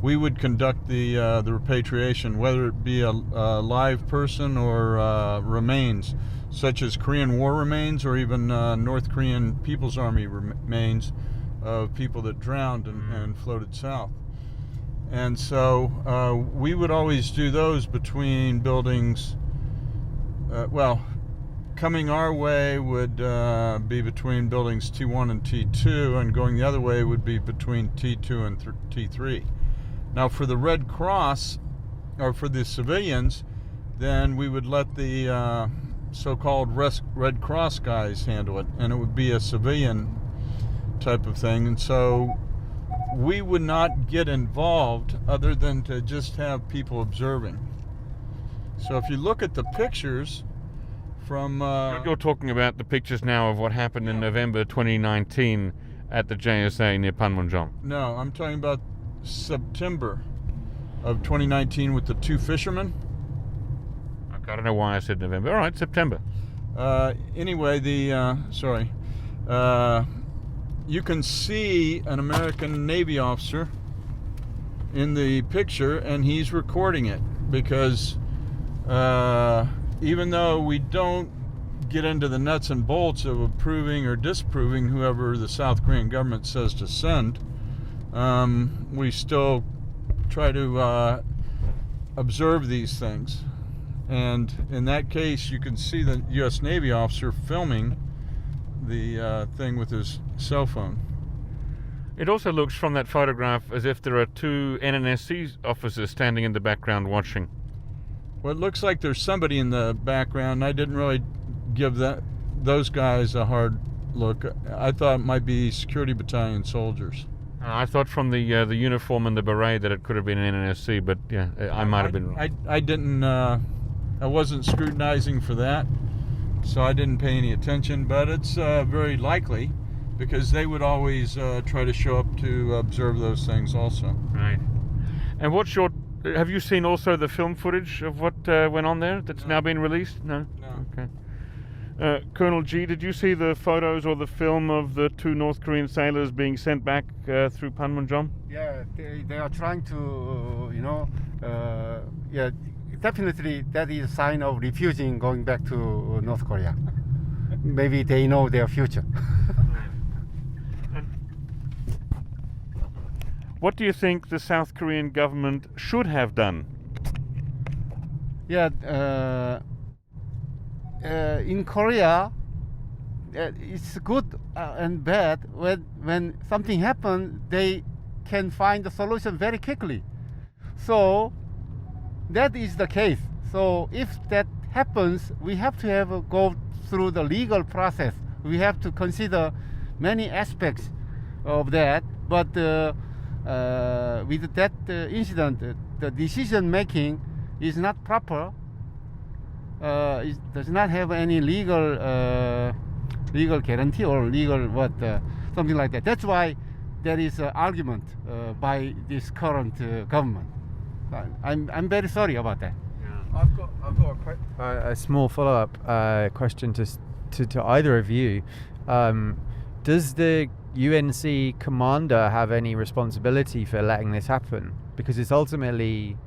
we would conduct the repatriation, whether it be a live person or remains, such as Korean War remains or even North Korean People's Army remains of people that drowned and floated south. And so we would always do those between buildings. Coming our way would be between buildings T1 and T2, and going the other way would be between T2 and T3. Now for the Red Cross, or for the civilians, then we would let the so-called Red Cross guys handle it, and it would be a civilian type of thing. And so we would not get involved other than to just have people observing. So if you look at the pictures from... You're talking about the pictures now of what happened in November 2019 at the JSA near Panmunjom. No, I'm talking about September of 2019 with the two fishermen. Okay, I don't know why I said November. All right, September. Anyway, you can see an American Navy officer in the picture, and he's recording it because even though we don't get into the nuts and bolts of approving or disapproving whoever the South Korean government says to send, we still try to observe these things. And in that case, you can see the U.S. Navy officer filming the thing with his cell phone. It also looks from that photograph as if there are two NNSC officers standing in the background watching. Well, it looks like there's somebody in the background. I didn't really give those guys a hard look. I thought it might be security battalion soldiers. I thought from the uniform and the beret that it could have been an NNSC, but yeah, I might have been wrong. I didn't. I wasn't scrutinizing for that, so I didn't pay any attention. But it's very likely, because they would always try to show up to observe those things also. Right. And have you seen also the film footage of what went on there that's now been released? No? No. Okay. Colonel Jee, did you see the photos or the film of the two North Korean sailors being sent back through Panmunjom? Yeah, they are trying to, definitely that is a sign of refusing going back to North Korea. Maybe they know their future. What do you think the South Korean government should have done? Yeah, in Korea, it's good and bad. When something happens, they can find the solution very quickly. So that is the case. So if that happens, we have to go through the legal process. We have to consider many aspects of that. But with that incident, the decision making is not proper. It does not have any legal guarantee or legal something like that. That's why there is an argument by this current government. I'm very sorry about that. Yeah. I've got a small follow-up question to either of you. Does the UNC commander have any responsibility for letting this happen? Because it's ultimately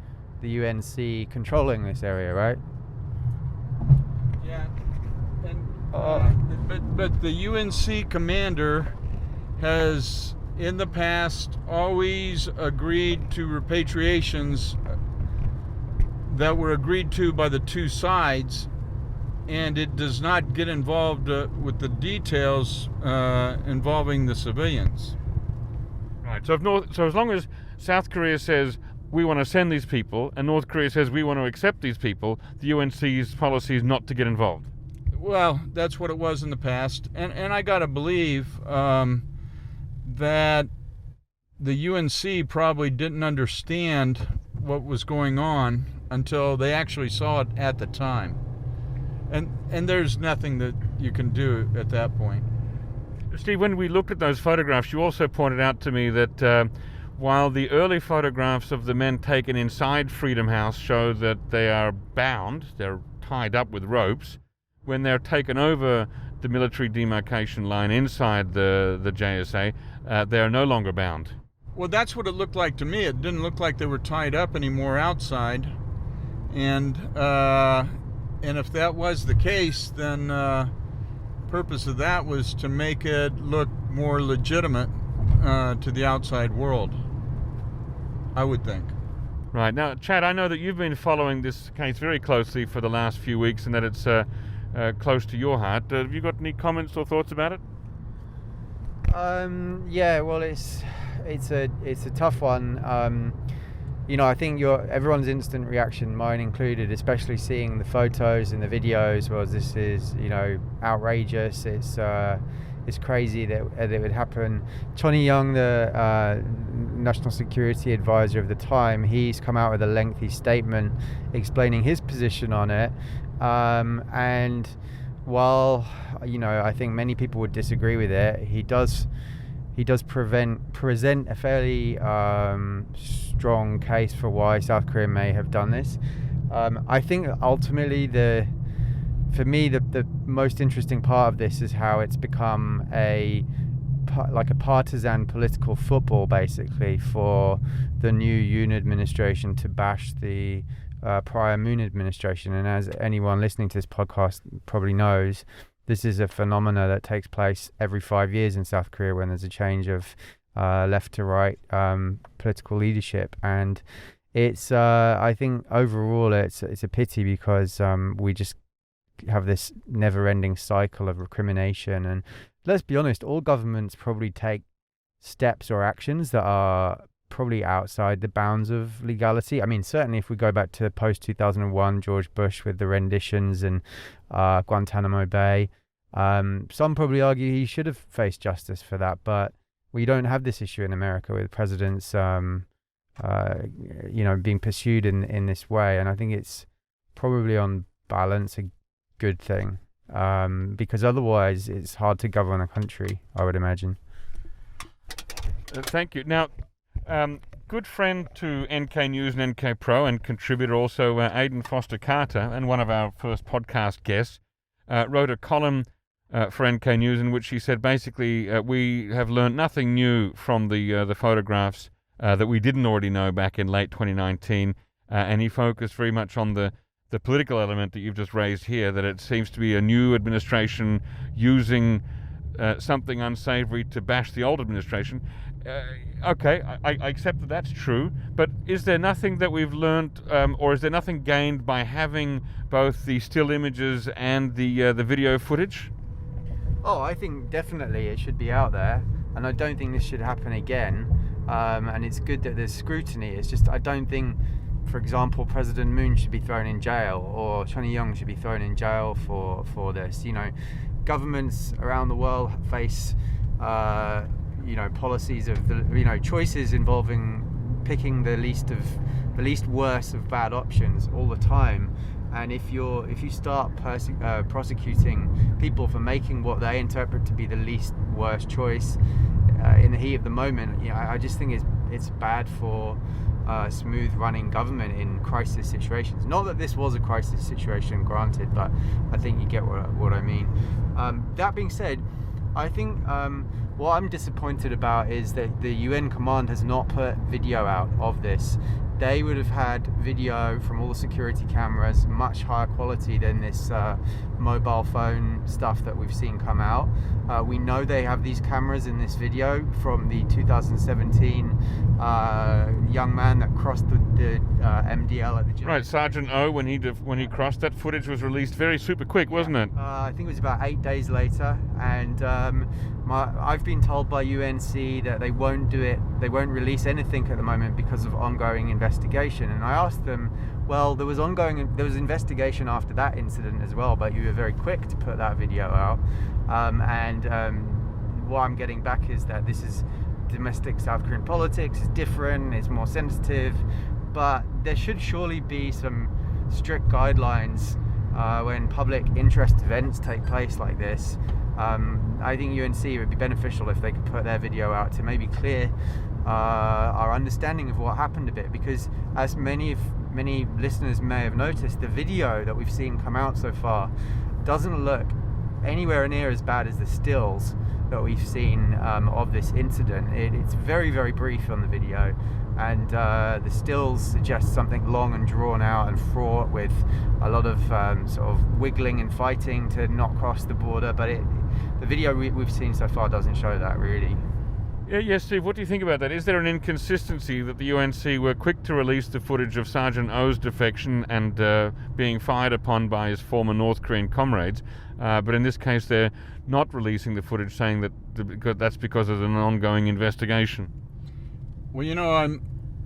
the UNC controlling this area, right? Yeah, and but the UNC commander has in the past always agreed to repatriations that were agreed to by the two sides, and it does not get involved with the details involving the civilians. Right. So as long as South Korea says we want to send these people, and North Korea says we want to accept these people, the UNC's policy is not to get involved. Well, that's what it was in the past. And I got to believe that the UNC probably didn't understand what was going on until they actually saw it at the time. And there's nothing that you can do at that point. Steve, when we looked at those photographs, you also pointed out to me that while the early photographs of the men taken inside Freedom House show that they are bound, they're tied up with ropes, when they're taken over the military demarcation line inside the JSA, they are no longer bound. Well, that's what it looked like to me. It didn't look like they were tied up anymore outside. And if that was the case, then purpose of that was to make it look more legitimate to the outside world, I would think. Right. Now, Chad, I know that you've been following this case very closely for the last few weeks and that it's close to your heart. Have you got any comments or thoughts about it? Yeah, well, it's a tough one. I think everyone's instant reaction, mine included, especially seeing the photos and the videos, was this is outrageous. It's crazy that it would happen. Chonny Young, the National Security Advisor of the time, he's come out with a lengthy statement explaining his position on it. And while I think many people would disagree with it, he does present a fairly strong case for why South Korea may have done this. I think ultimately for me the most interesting part of this is how it's become a partisan political football, basically, for the new Yoon administration to bash the prior Moon administration. And as anyone listening to this podcast probably knows, this is a phenomena that takes place every 5 years in South Korea when there's a change of left to right political leadership. And it's I think overall it's a pity because we just have this never-ending cycle of recrimination. And let's be honest, all governments probably take steps or actions that are probably outside the bounds of legality. I mean, certainly if we go back to post-2001, George Bush with the renditions and Guantanamo Bay, some probably argue he should have faced justice for that, but we don't have this issue in America with presidents being pursued in this way. And I think it's probably on balance a good thing, because otherwise it's hard to govern a country, I would imagine. Thank you. Now, good friend to NK News and NK Pro and contributor also, Aidan Foster Carter, and one of our first podcast guests, wrote a column for NK News in which he said basically we have learned nothing new from the photographs that we didn't already know back in late 2019, and he focused very much on the political element that you've just raised here, that it seems to be a new administration using something unsavory to bash the old administration. Okay, I accept that that's true, but is there nothing that we've learned, or is there nothing gained by having both the still images and the video footage? Oh, I think definitely it should be out there, and I don't think this should happen again. And it's good that there's scrutiny. It's just I don't think, for example, President Moon should be thrown in jail, or Chonny Young should be thrown in jail for this. Governments around the world face policies of choices involving picking the least worst of bad options all the time. And if you start prosecuting people for making what they interpret to be the least worst choice in the heat of the moment, I just think it's bad for smooth running government in crisis situations. Not that this was a crisis situation, granted, but I think you get what I mean. That being said, I think what I'm disappointed about is that the UN command has not put video out of this. They would have had video from all the security cameras, much higher quality than this mobile phone stuff that we've seen come out. We know they have these cameras in this video from the 2017 young man that crossed the MDL at the gym. Right, Sergeant O, when he crossed, that footage was released very super quick, wasn't it? I think it was about 8 days later, and I've been told by UNC that they won't do it. They won't release anything at the moment because of ongoing investigation. And I asked them, Well, there was investigation after that incident as well, but you were very quick to put that video out. What I'm getting back is that this is domestic South Korean politics. It's different, it's more sensitive, but there should surely be some strict guidelines when public interest events take place like this. I think UNC would be beneficial if they could put their video out to maybe clear our understanding of what happened a bit, because as many listeners may have noticed, the video that we've seen come out so far doesn't look anywhere near as bad as the stills that we've seen of this incident. It's very, very brief on the video, and the stills suggest something long and drawn out and fraught with a lot of sort of wiggling and fighting to not cross the border, but the video we've seen so far doesn't show that really. Yes, Steve, what do you think about that? Is there an inconsistency that the UNC were quick to release the footage of Sergeant Oh's defection and being fired upon by his former North Korean comrades, but in this case they're not releasing the footage, saying that that's because of an ongoing investigation? Well, you know,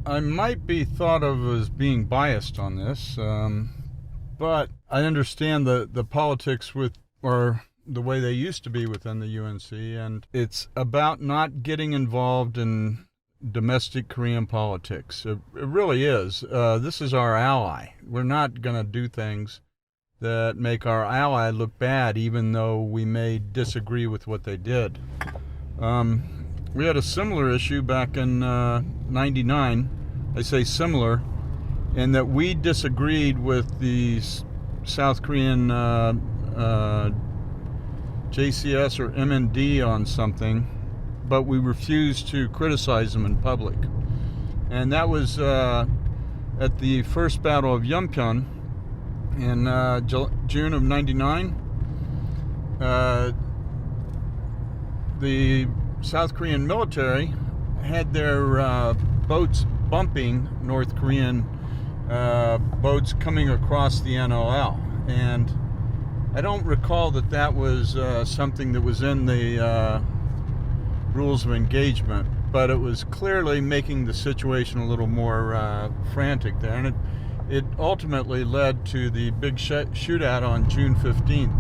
I might be thought of as being biased on this, but I understand the politics or the way they used to be within the UNC, and it's about not getting involved in domestic Korean politics. It really is. This is our ally. We're not going to do things that make our ally look bad, even though we may disagree with what they did. We had a similar issue back in 99. I say similar in that we disagreed with the South Korean JCS or MND on something, but we refused to criticize them in public. And that was at the first Battle of Yeonpyeon in June of 99. The South Korean military had their boats bumping North Korean boats coming across the NOL, and I don't recall that was something that was in the rules of engagement, but it was clearly making the situation a little more frantic there, and it ultimately led to the big shootout on June 15th,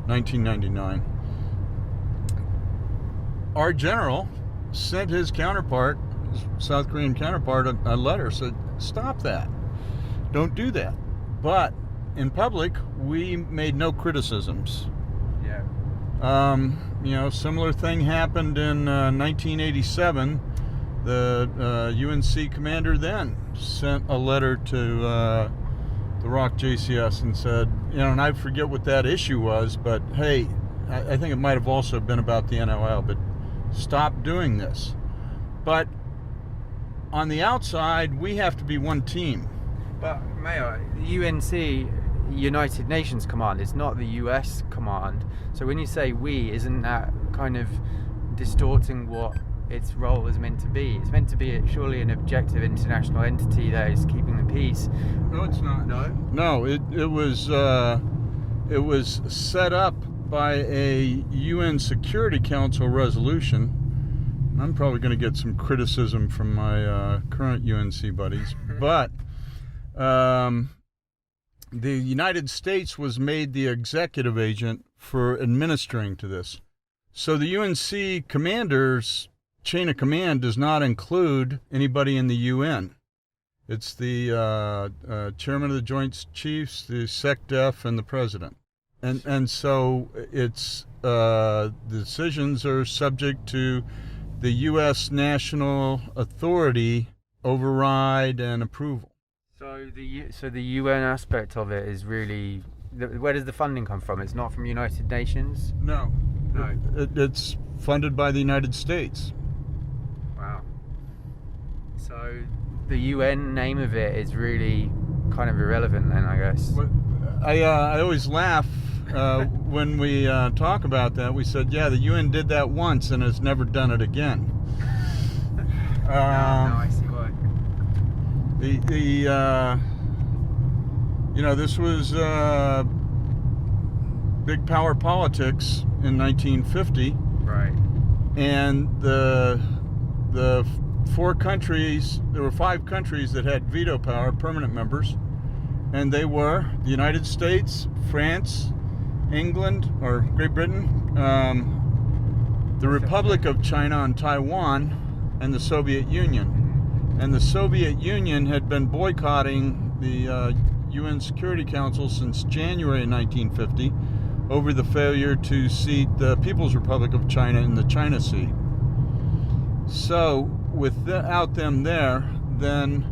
1999. Our general sent his counterpart, his South Korean counterpart, a letter, said, stop that, don't do that. But in public, we made no criticisms. Yeah. You know, similar thing happened in 1987. The UNC commander then sent a letter to the ROK JCS and said, you know, and I forget what that issue was, but hey, I think it might have also been about the NOL, but stop doing this. But on the outside, we have to be one team. But Mayor, UNC United Nations Command, it's not the US command. So when you say we, isn't that kind of distorting what its role is meant to be? It's meant to be surely an objective international entity that is keeping the peace. No, it's not. No, it was set up by a UN Security Council resolution. I'm probably going to get some criticism from my current UNC buddies, but the United States was made the executive agent for administering to this. So the UNC commander's chain of command does not include anybody in the UN. It's the chairman of the Joint Chiefs, the SecDef, and the president. And so it's the decisions are subject to the U.S. national authority override and approval. So the UN aspect of it is really, where does the funding come from? It's not from United Nations? No. It's funded by the United States. Wow. So the UN name of it is really kind of irrelevant then, I guess. Well, I always laugh when we talk about that. We said, yeah, the UN did that once and has never done it again. No, I see why. This was big power politics in 1950. Right. And the 4 countries. There were 5 countries that had veto power, permanent members, and they were the United States, France, England or Great Britain, the Republic of China and Taiwan, and the Soviet Union. And the Soviet Union had been boycotting the UN Security Council since January 1950 over the failure to seat the People's Republic of China in the China Sea. So without them there, then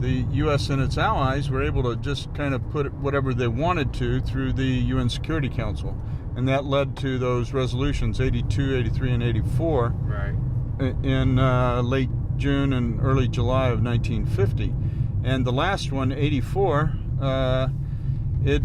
the U.S. and its allies were able to just kind of put whatever they wanted to through the UN Security Council. And that led to those resolutions, 82, 83, and 84, Right. in late June and early July of 1950. And the last one, 84, it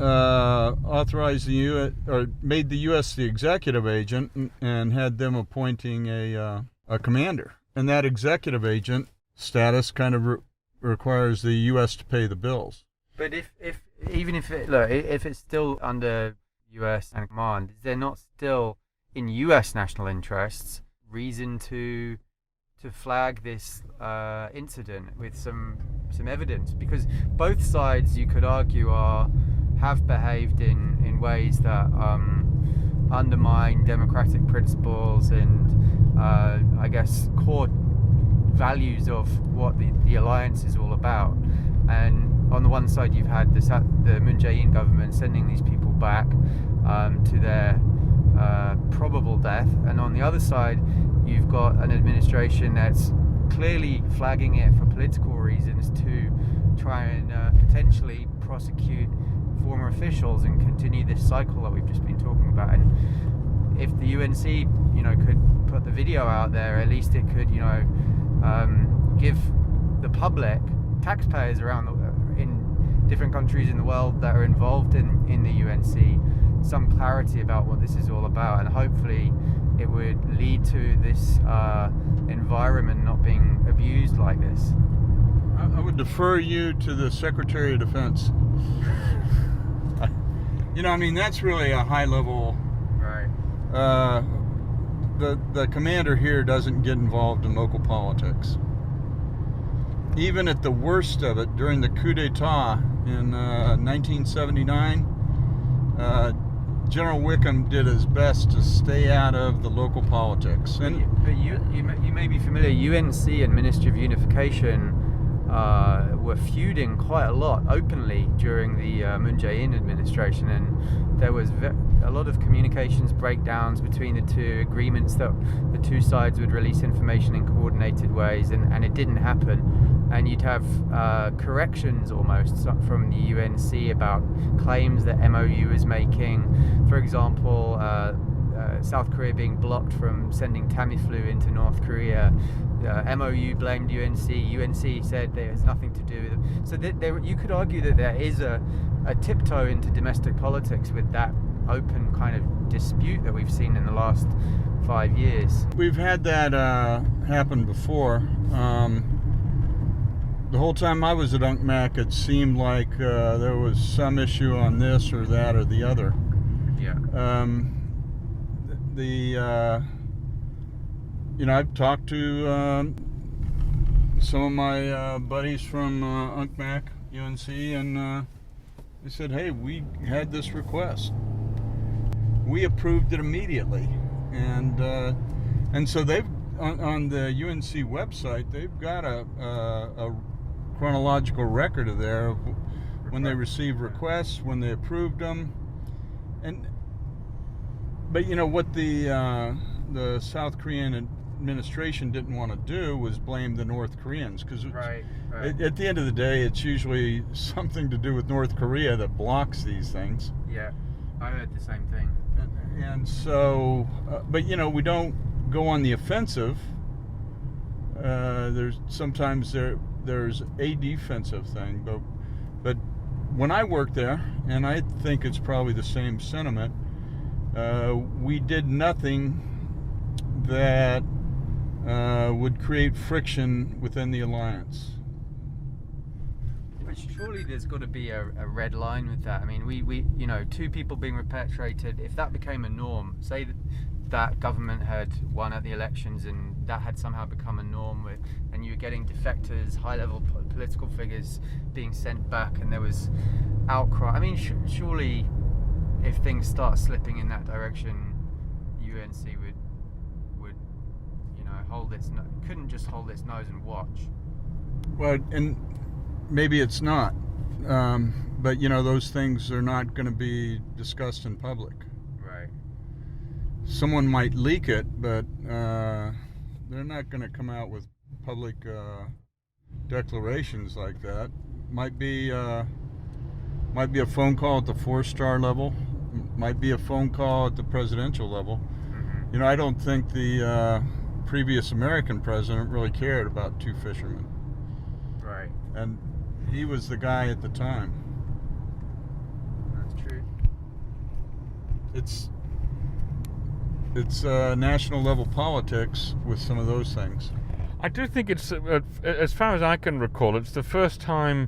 authorized the U.S. or made the U.S. the executive agent and had them appointing a commander. And that executive agent status kind of requires the U.S. to pay the bills. But if it's still under U.S. and command, is there not still in U.S. national interests reason to flag this incident with some evidence? Because both sides, you could argue, have behaved in ways that undermine democratic principles and I guess core values of what the alliance is all about. And on the one side, you've had the Moon Jae-in government sending these people back to their probable death, and on the other side, you've got an administration that's clearly flagging it for political reasons to try and potentially prosecute former officials and continue this cycle that we've just been talking about. And if the UNC, could put the video out there, at least it could, give the public, taxpayers in different countries in the world that are involved in the UNC, some clarity about what this is all about, and hopefully it would lead to this environment not being abused like this. I would defer you to the Secretary of Defense. That's really a high level. Right. The commander here doesn't get involved in local politics. Even at the worst of it, during the coup d'etat in 1979, General Wickham did his best to stay out of the local politics. But you may be familiar, UNC and Ministry of Unification were feuding quite a lot openly during the Moon Jae-in administration, and there was a lot of communications breakdowns between the two, agreements that the two sides would release information in coordinated ways, and it didn't happen. And you'd have corrections almost from the UNC about claims that MOU is making. For example, South Korea being blocked from sending Tamiflu into North Korea. MOU blamed UNC. UNC said there has nothing to do with it. So you could argue that there is a tiptoe into domestic politics with that open kind of dispute that we've seen in the last 5 years. We've had that happen before. The whole time I was at UNCMAC, it seemed like there was some issue on this or that or the other. Yeah. I've talked to some of my buddies from UNCMAC, UNC, and they said, hey, we had this request. We approved it immediately. And so they've, on the UNC website, they've got a chronological record of there of when they received requests, when they approved them. But what the South Korean administration didn't want to do was blame the North Koreans, because right. At the end of the day, it's usually something to do with North Korea that blocks these things. Yeah, I heard the same thing. And so, but we don't go on the offensive. There's sometimes there's a defensive thing, but when I worked there, and I think it's probably the same sentiment, we did nothing that would create friction within the alliance. But surely there's got to be a red line with that. I mean, we 2 people being repatriated, if that became a norm, say that that government had won at the elections, and that had somehow become a norm, and you were getting defectors, high-level political figures being sent back, and there was outcry. I mean, surely if things start slipping in that direction, UNC would couldn't just hold its nose and watch. Well, and maybe it's not, but those things are not going to be discussed in public. Right. Someone might leak it, but they're not going to come out with public declarations like that. Might be a phone call at the 4-star level. Might be a phone call at the presidential level. Mm-hmm. I don't think the previous American president really cared about two fishermen. Right. And he was the guy at the time. That's true. It's national level politics with some of those things. I do think it's, as far as I can recall, it's the first time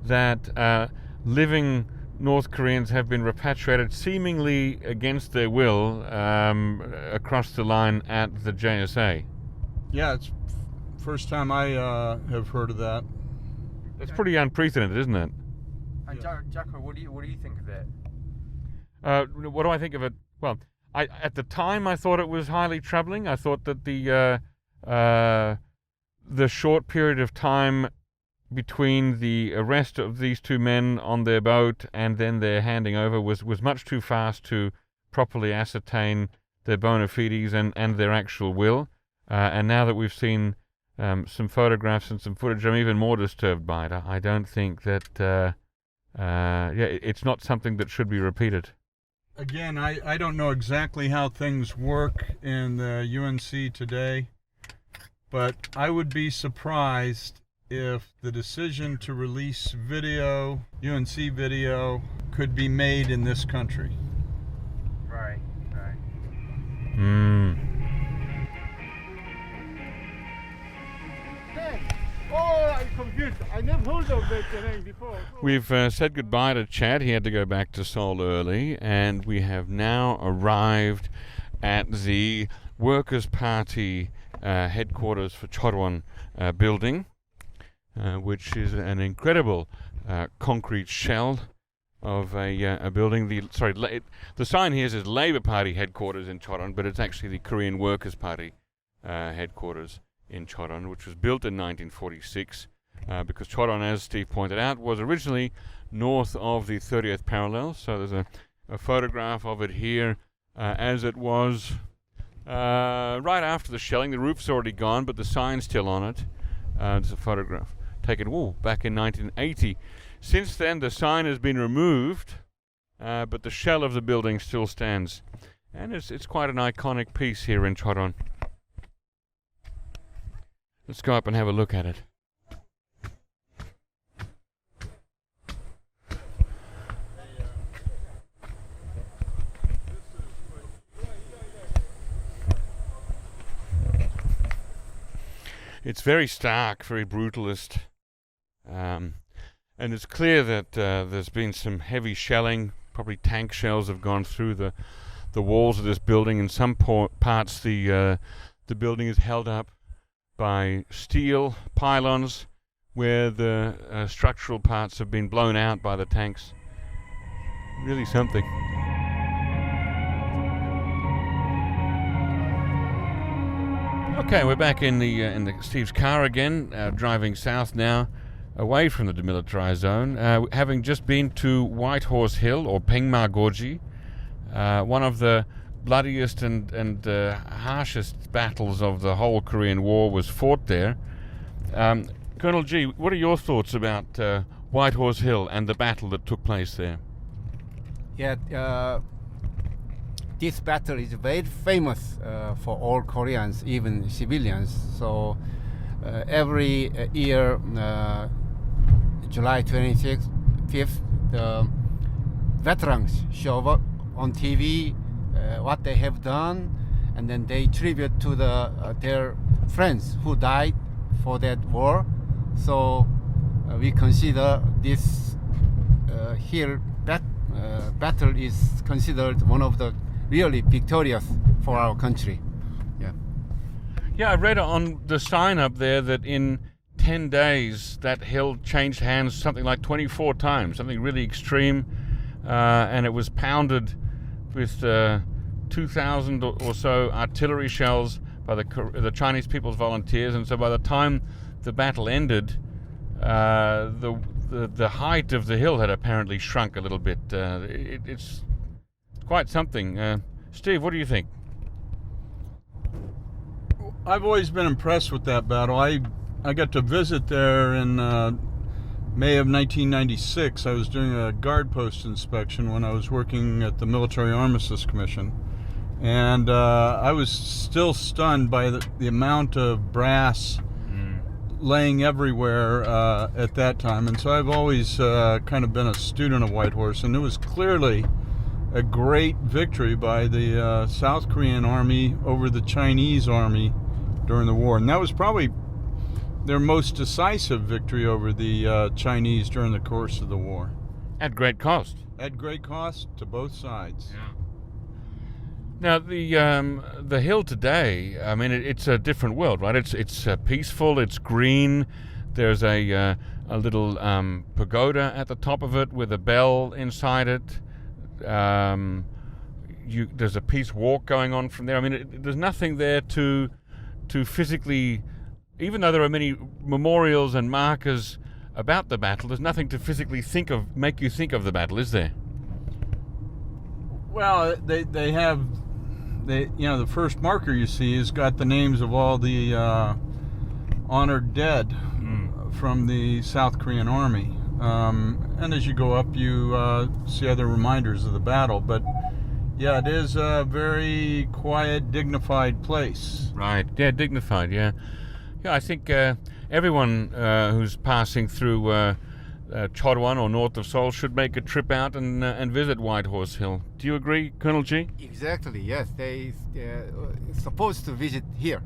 that living North Koreans have been repatriated seemingly against their will across the line at the JSA. Yeah, it's first time I have heard of that. It's pretty unprecedented, isn't it? And Jacco, what do you think of it? What do I think of it? Well, at the time I thought it was highly troubling. I thought that the short period of time between the arrest of these two men on their boat and then their handing over was much too fast to properly ascertain their bona fides and their actual will. And now that we've seen some photographs and some footage, I'm even more disturbed by it. I don't think that, it's not something that should be repeated. Again, I don't know exactly how things work in the UNC today, but I would be surprised if the decision to release video, UNC video, could be made in this country. Right. Oh, I'm confused. I never heard of that name before. We've said goodbye to Chad. He had to go back to Seoul early, and we have now arrived at the Workers' Party headquarters for Cheorwon building, which is an incredible concrete shell of a building. The sign here says Labour Party headquarters in Cheorwon, but it's actually the Korean Workers' Party headquarters in Cheorwon, which was built in 1946 because Cheorwon, as Steve pointed out, was originally north of the 30th parallel. So there's a photograph of it here as it was right after the shelling. The roof's already gone, but the sign's still on it. There's a photograph taken back in 1980. Since then, the sign has been removed, but the shell of the building still stands. And it's quite an iconic piece here in Cheorwon. Let's go up and have a look at it. It's very stark, very brutalist, and it's clear that there's been some heavy shelling. Probably tank shells have gone through the walls of this building. In some parts, the building is held up by steel pylons, where the structural parts have been blown out by the tanks. Really something. Okay, we're back in the Steve's car again, driving south now, away from the Demilitarized Zone, having just been to White Horse Hill, or Pengma Gorji, one of the bloodiest and harshest battles of the whole Korean War was fought there. Colonel Jee, what are your thoughts about White Horse Hill and the battle that took place there? Yeah, this battle is very famous for all Koreans, even civilians. So every year, July 25th, the veterans show up on TV what they have done, and then they tribute to their friends who died for that war. So we consider this battle is considered one of the really victorious for our country. Yeah, I read on the sign up there that in 10 days that hill changed hands something like 24 times, something really extreme, and it was pounded with 2,000 or so artillery shells by the Chinese People's Volunteers, and so by the time the battle ended, the height of the hill had apparently shrunk a little bit. It's quite something. Steve, what do you think? I've always been impressed with that battle. I got to visit there in May of 1996. I was doing a guard post inspection when I was working at the Military Armistice Commission. And I was still stunned by the amount of brass laying everywhere at that time. And so I've always kind of been a student of Whitehorse. And it was clearly a great victory by the South Korean Army over the Chinese Army during the war. And that was probably their most decisive victory over the Chinese during the course of the war. At great cost. At great cost to both sides. Yeah. Now the hill today, I mean, it's a different world, right? It's peaceful. It's green. There's a little pagoda at the top of it with a bell inside it. There's a peace walk going on from there. I mean, there's nothing there to physically, even though there are many memorials and markers about the battle, there's nothing to physically make you think of the battle, is there? Well, they have, the first marker you see has got the names of all the honored dead from the South Korean Army. And as you go up, you see other reminders of the battle. But yeah, it is a very quiet, dignified place. Right. Yeah, dignified. Yeah. Yeah, I think everyone who's passing through Cheorwon or north of Seoul should make a trip out and visit Whitehorse Hill. Do you agree, Colonel Jee? Exactly. Yes, they're supposed to visit here.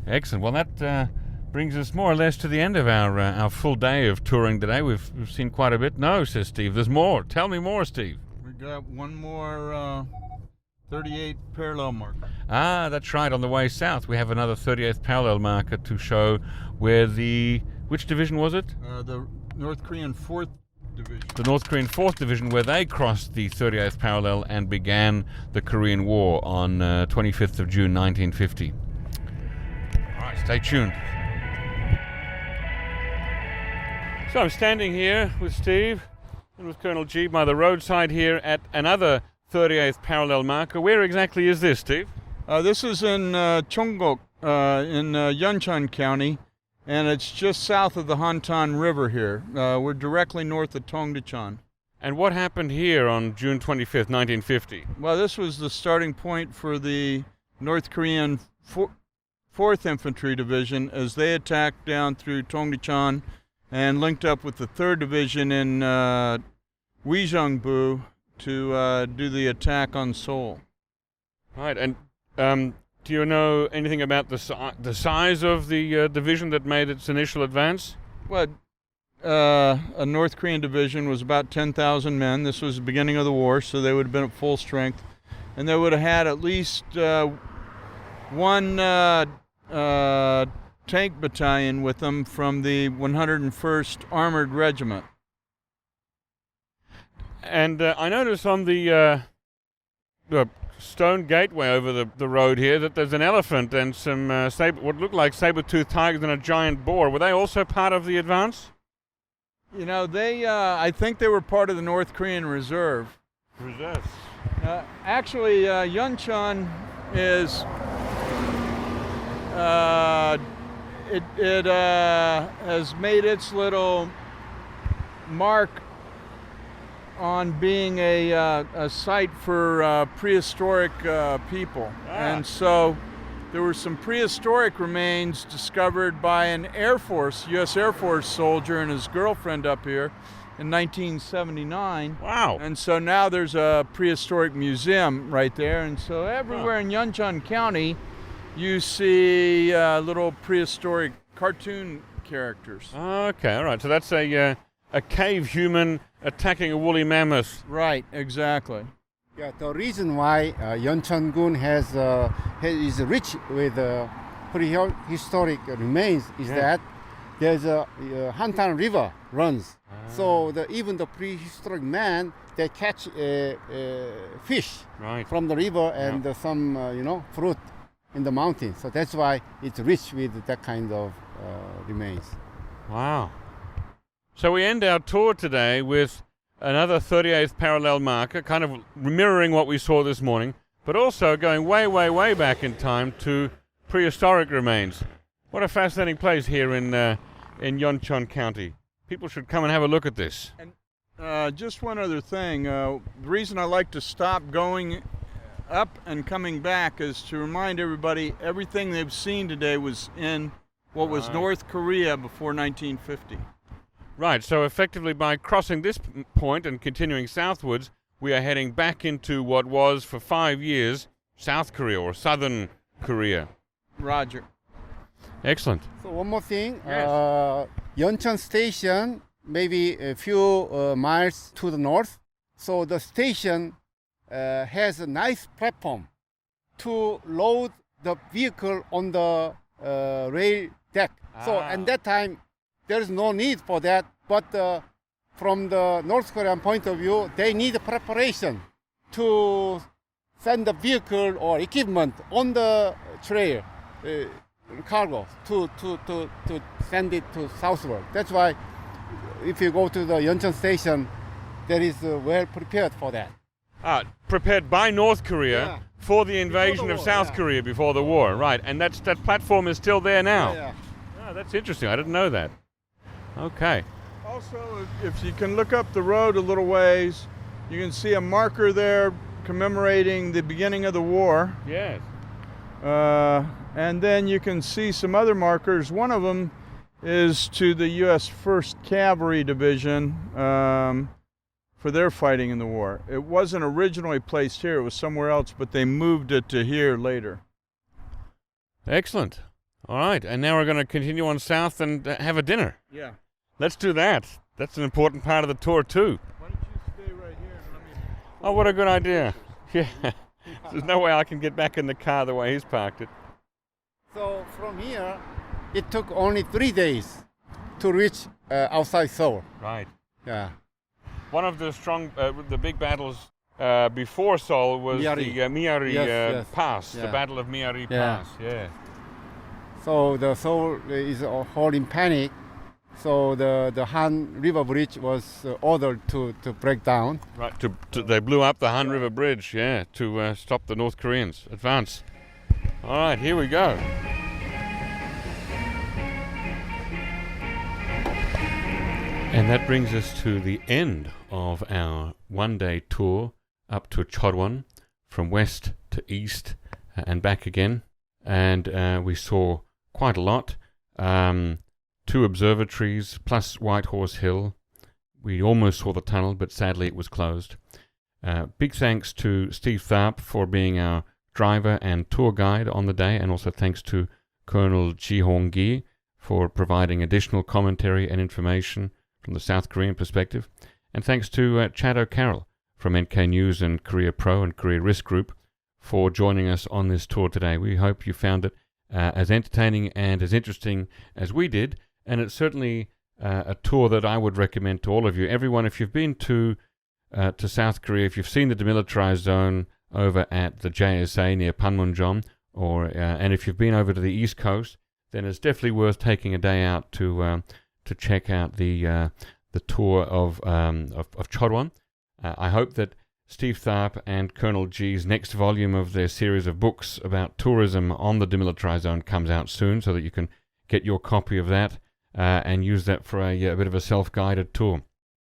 Excellent. Well, that brings us more or less to the end of our full day of touring today. We've seen quite a bit. No, says Steve. There's more. Tell me more, Steve. We got one more 38 parallel marker. Ah, that's right. On the way south, we have another 38th parallel marker to show where which division was it? The North Korean 4th Division. The North Korean 4th Division, where they crossed the 38th parallel and began the Korean War on 25th of June 1950. All right, stay tuned. So I'm standing here with Steve and with Colonel Jee by the roadside here at another 38th parallel marker. Where exactly is this, Steve? This is in Cheonggok in Yeoncheon County, and it's just south of the Hantan River here. We're directly north of Tongducheon. And what happened here on June 25th, 1950? Well, this was the starting point for the North Korean 4th Infantry Division as they attacked down through Tongducheon and linked up with the 3rd Division in Uijeongbu to do the attack on Seoul. Right, and do you know anything about the size of the division that made its initial advance? Well, a North Korean division was about 10,000 men. This was the beginning of the war, so they would have been at full strength. And they would have had at least one tank battalion with them from the 101st Armored Regiment. And I notice on the stone gateway over the road here that there's an elephant and some what look like saber-toothed tigers and a giant boar. Were they also part of the advance? You know, they I think they were part of the North Korean Reserve. Reserve. Actually, Yeoncheon is it has made its little mark on being a site for prehistoric people. And so there were some prehistoric remains discovered by an U.S. Air Force soldier and his girlfriend up here in 1979. Wow. And so now there's a prehistoric museum right there. And so everywhere in Yeoncheon County, you see little prehistoric cartoon characters. Okay, all right. So that's a cave human attacking a woolly mammoth. Right, exactly. Yeah, the reason why Yeoncheon-gun is rich with prehistoric remains is that there's a Hantan River runs. So even the prehistoric man, they catch fish from the river and some fruit in the mountains. So that's why it's rich with that kind of remains. Wow. So we end our tour today with another 38th parallel marker, kind of mirroring what we saw this morning, but also going way, way, way back in time to prehistoric remains. What a fascinating place here in Yeoncheon County. People should come and have a look at this. And just one other thing. The reason I like to stop going up and coming back is to remind everybody everything they've seen today was in what was North Korea before 1950. Right, so effectively by crossing this point and continuing southwards, we are heading back into what was for 5 years South Korea or Southern Korea. Roger. Excellent. So one more thing, Yes. Yeoncheon Station, maybe a few miles to the north. So the station has a nice platform to load the vehicle on the rail deck. So at that time, there is no need for that. But from the North Korean point of view, they need preparation to send the vehicle or equipment on the trail, cargo, to send it to southward. That's why if you go to the Yeoncheon Station, there is well prepared for that. Prepared by North Korea for the invasion of South Korea before the war, right? And that platform is still there now. Yeah. Oh, that's interesting. I didn't know that. Okay. Also, if you can look up the road a little ways, you can see a marker there commemorating the beginning of the war. Yes. And then you can see some other markers. One of them is to the U.S. 1st Cavalry Division for their fighting in the war. It wasn't originally placed here, it was somewhere else, but they moved it to here later. Excellent. All right, and now we're going to continue on south and have a dinner. Yeah. Let's do that. That's an important part of the tour too. Why don't you stay right here and let me... Oh, what a good idea. Yeah. There's no way I can get back in the car the way he's parked it. So from here, it took only 3 days to reach outside Seoul. Right. Yeah. One of the the big battles before Seoul was Miari. the Miari Yes. Pass, the Yeah. Battle of Miari Yeah. Pass. Yeah. So the Seoul is all in panic. So the Han River Bridge was ordered to break down. Right. They blew up the Han River Bridge, to stop the North Koreans. Advance. All right, here we go. And that brings us to the end of our one-day tour up to Cheorwon, from west to east and back again. And we saw quite a lot. 2 observatories plus White Horse Hill. We almost saw the tunnel, but sadly it was closed. Big thanks to Steve Tharp for being our driver and tour guide on the day, and also thanks to Colonel Jee Hong-ki for providing additional commentary and information from the South Korean perspective. And thanks to Chad O'Carroll from NK News and Korea Pro and Korea Risk Group for joining us on this tour today. We hope you found it as entertaining and as interesting as we did, and it's certainly a tour that I would recommend to all of you. Everyone, if you've been to South Korea, if you've seen the Demilitarized Zone over at the JSA near Panmunjom, and if you've been over to the East Coast, then it's definitely worth taking a day out to check out the tour of Cheorwon. I hope that Steve Tharp and Colonel Gee's next volume of their series of books about tourism on the Demilitarized Zone comes out soon, so that you can get your copy of that and use that for a bit of a self-guided tour.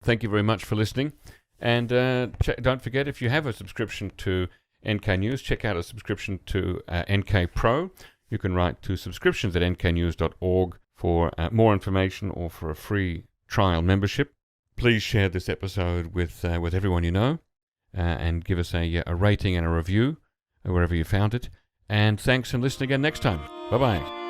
Thank you very much for listening. And don't forget, if you have a subscription to NK News, check out a subscription to NK Pro. You can write to subscriptions@nknews.org for more information or for a free trial membership. Please share this episode with everyone you know, and give us a rating and a review wherever you found it. And thanks, and listen again next time. Bye-bye.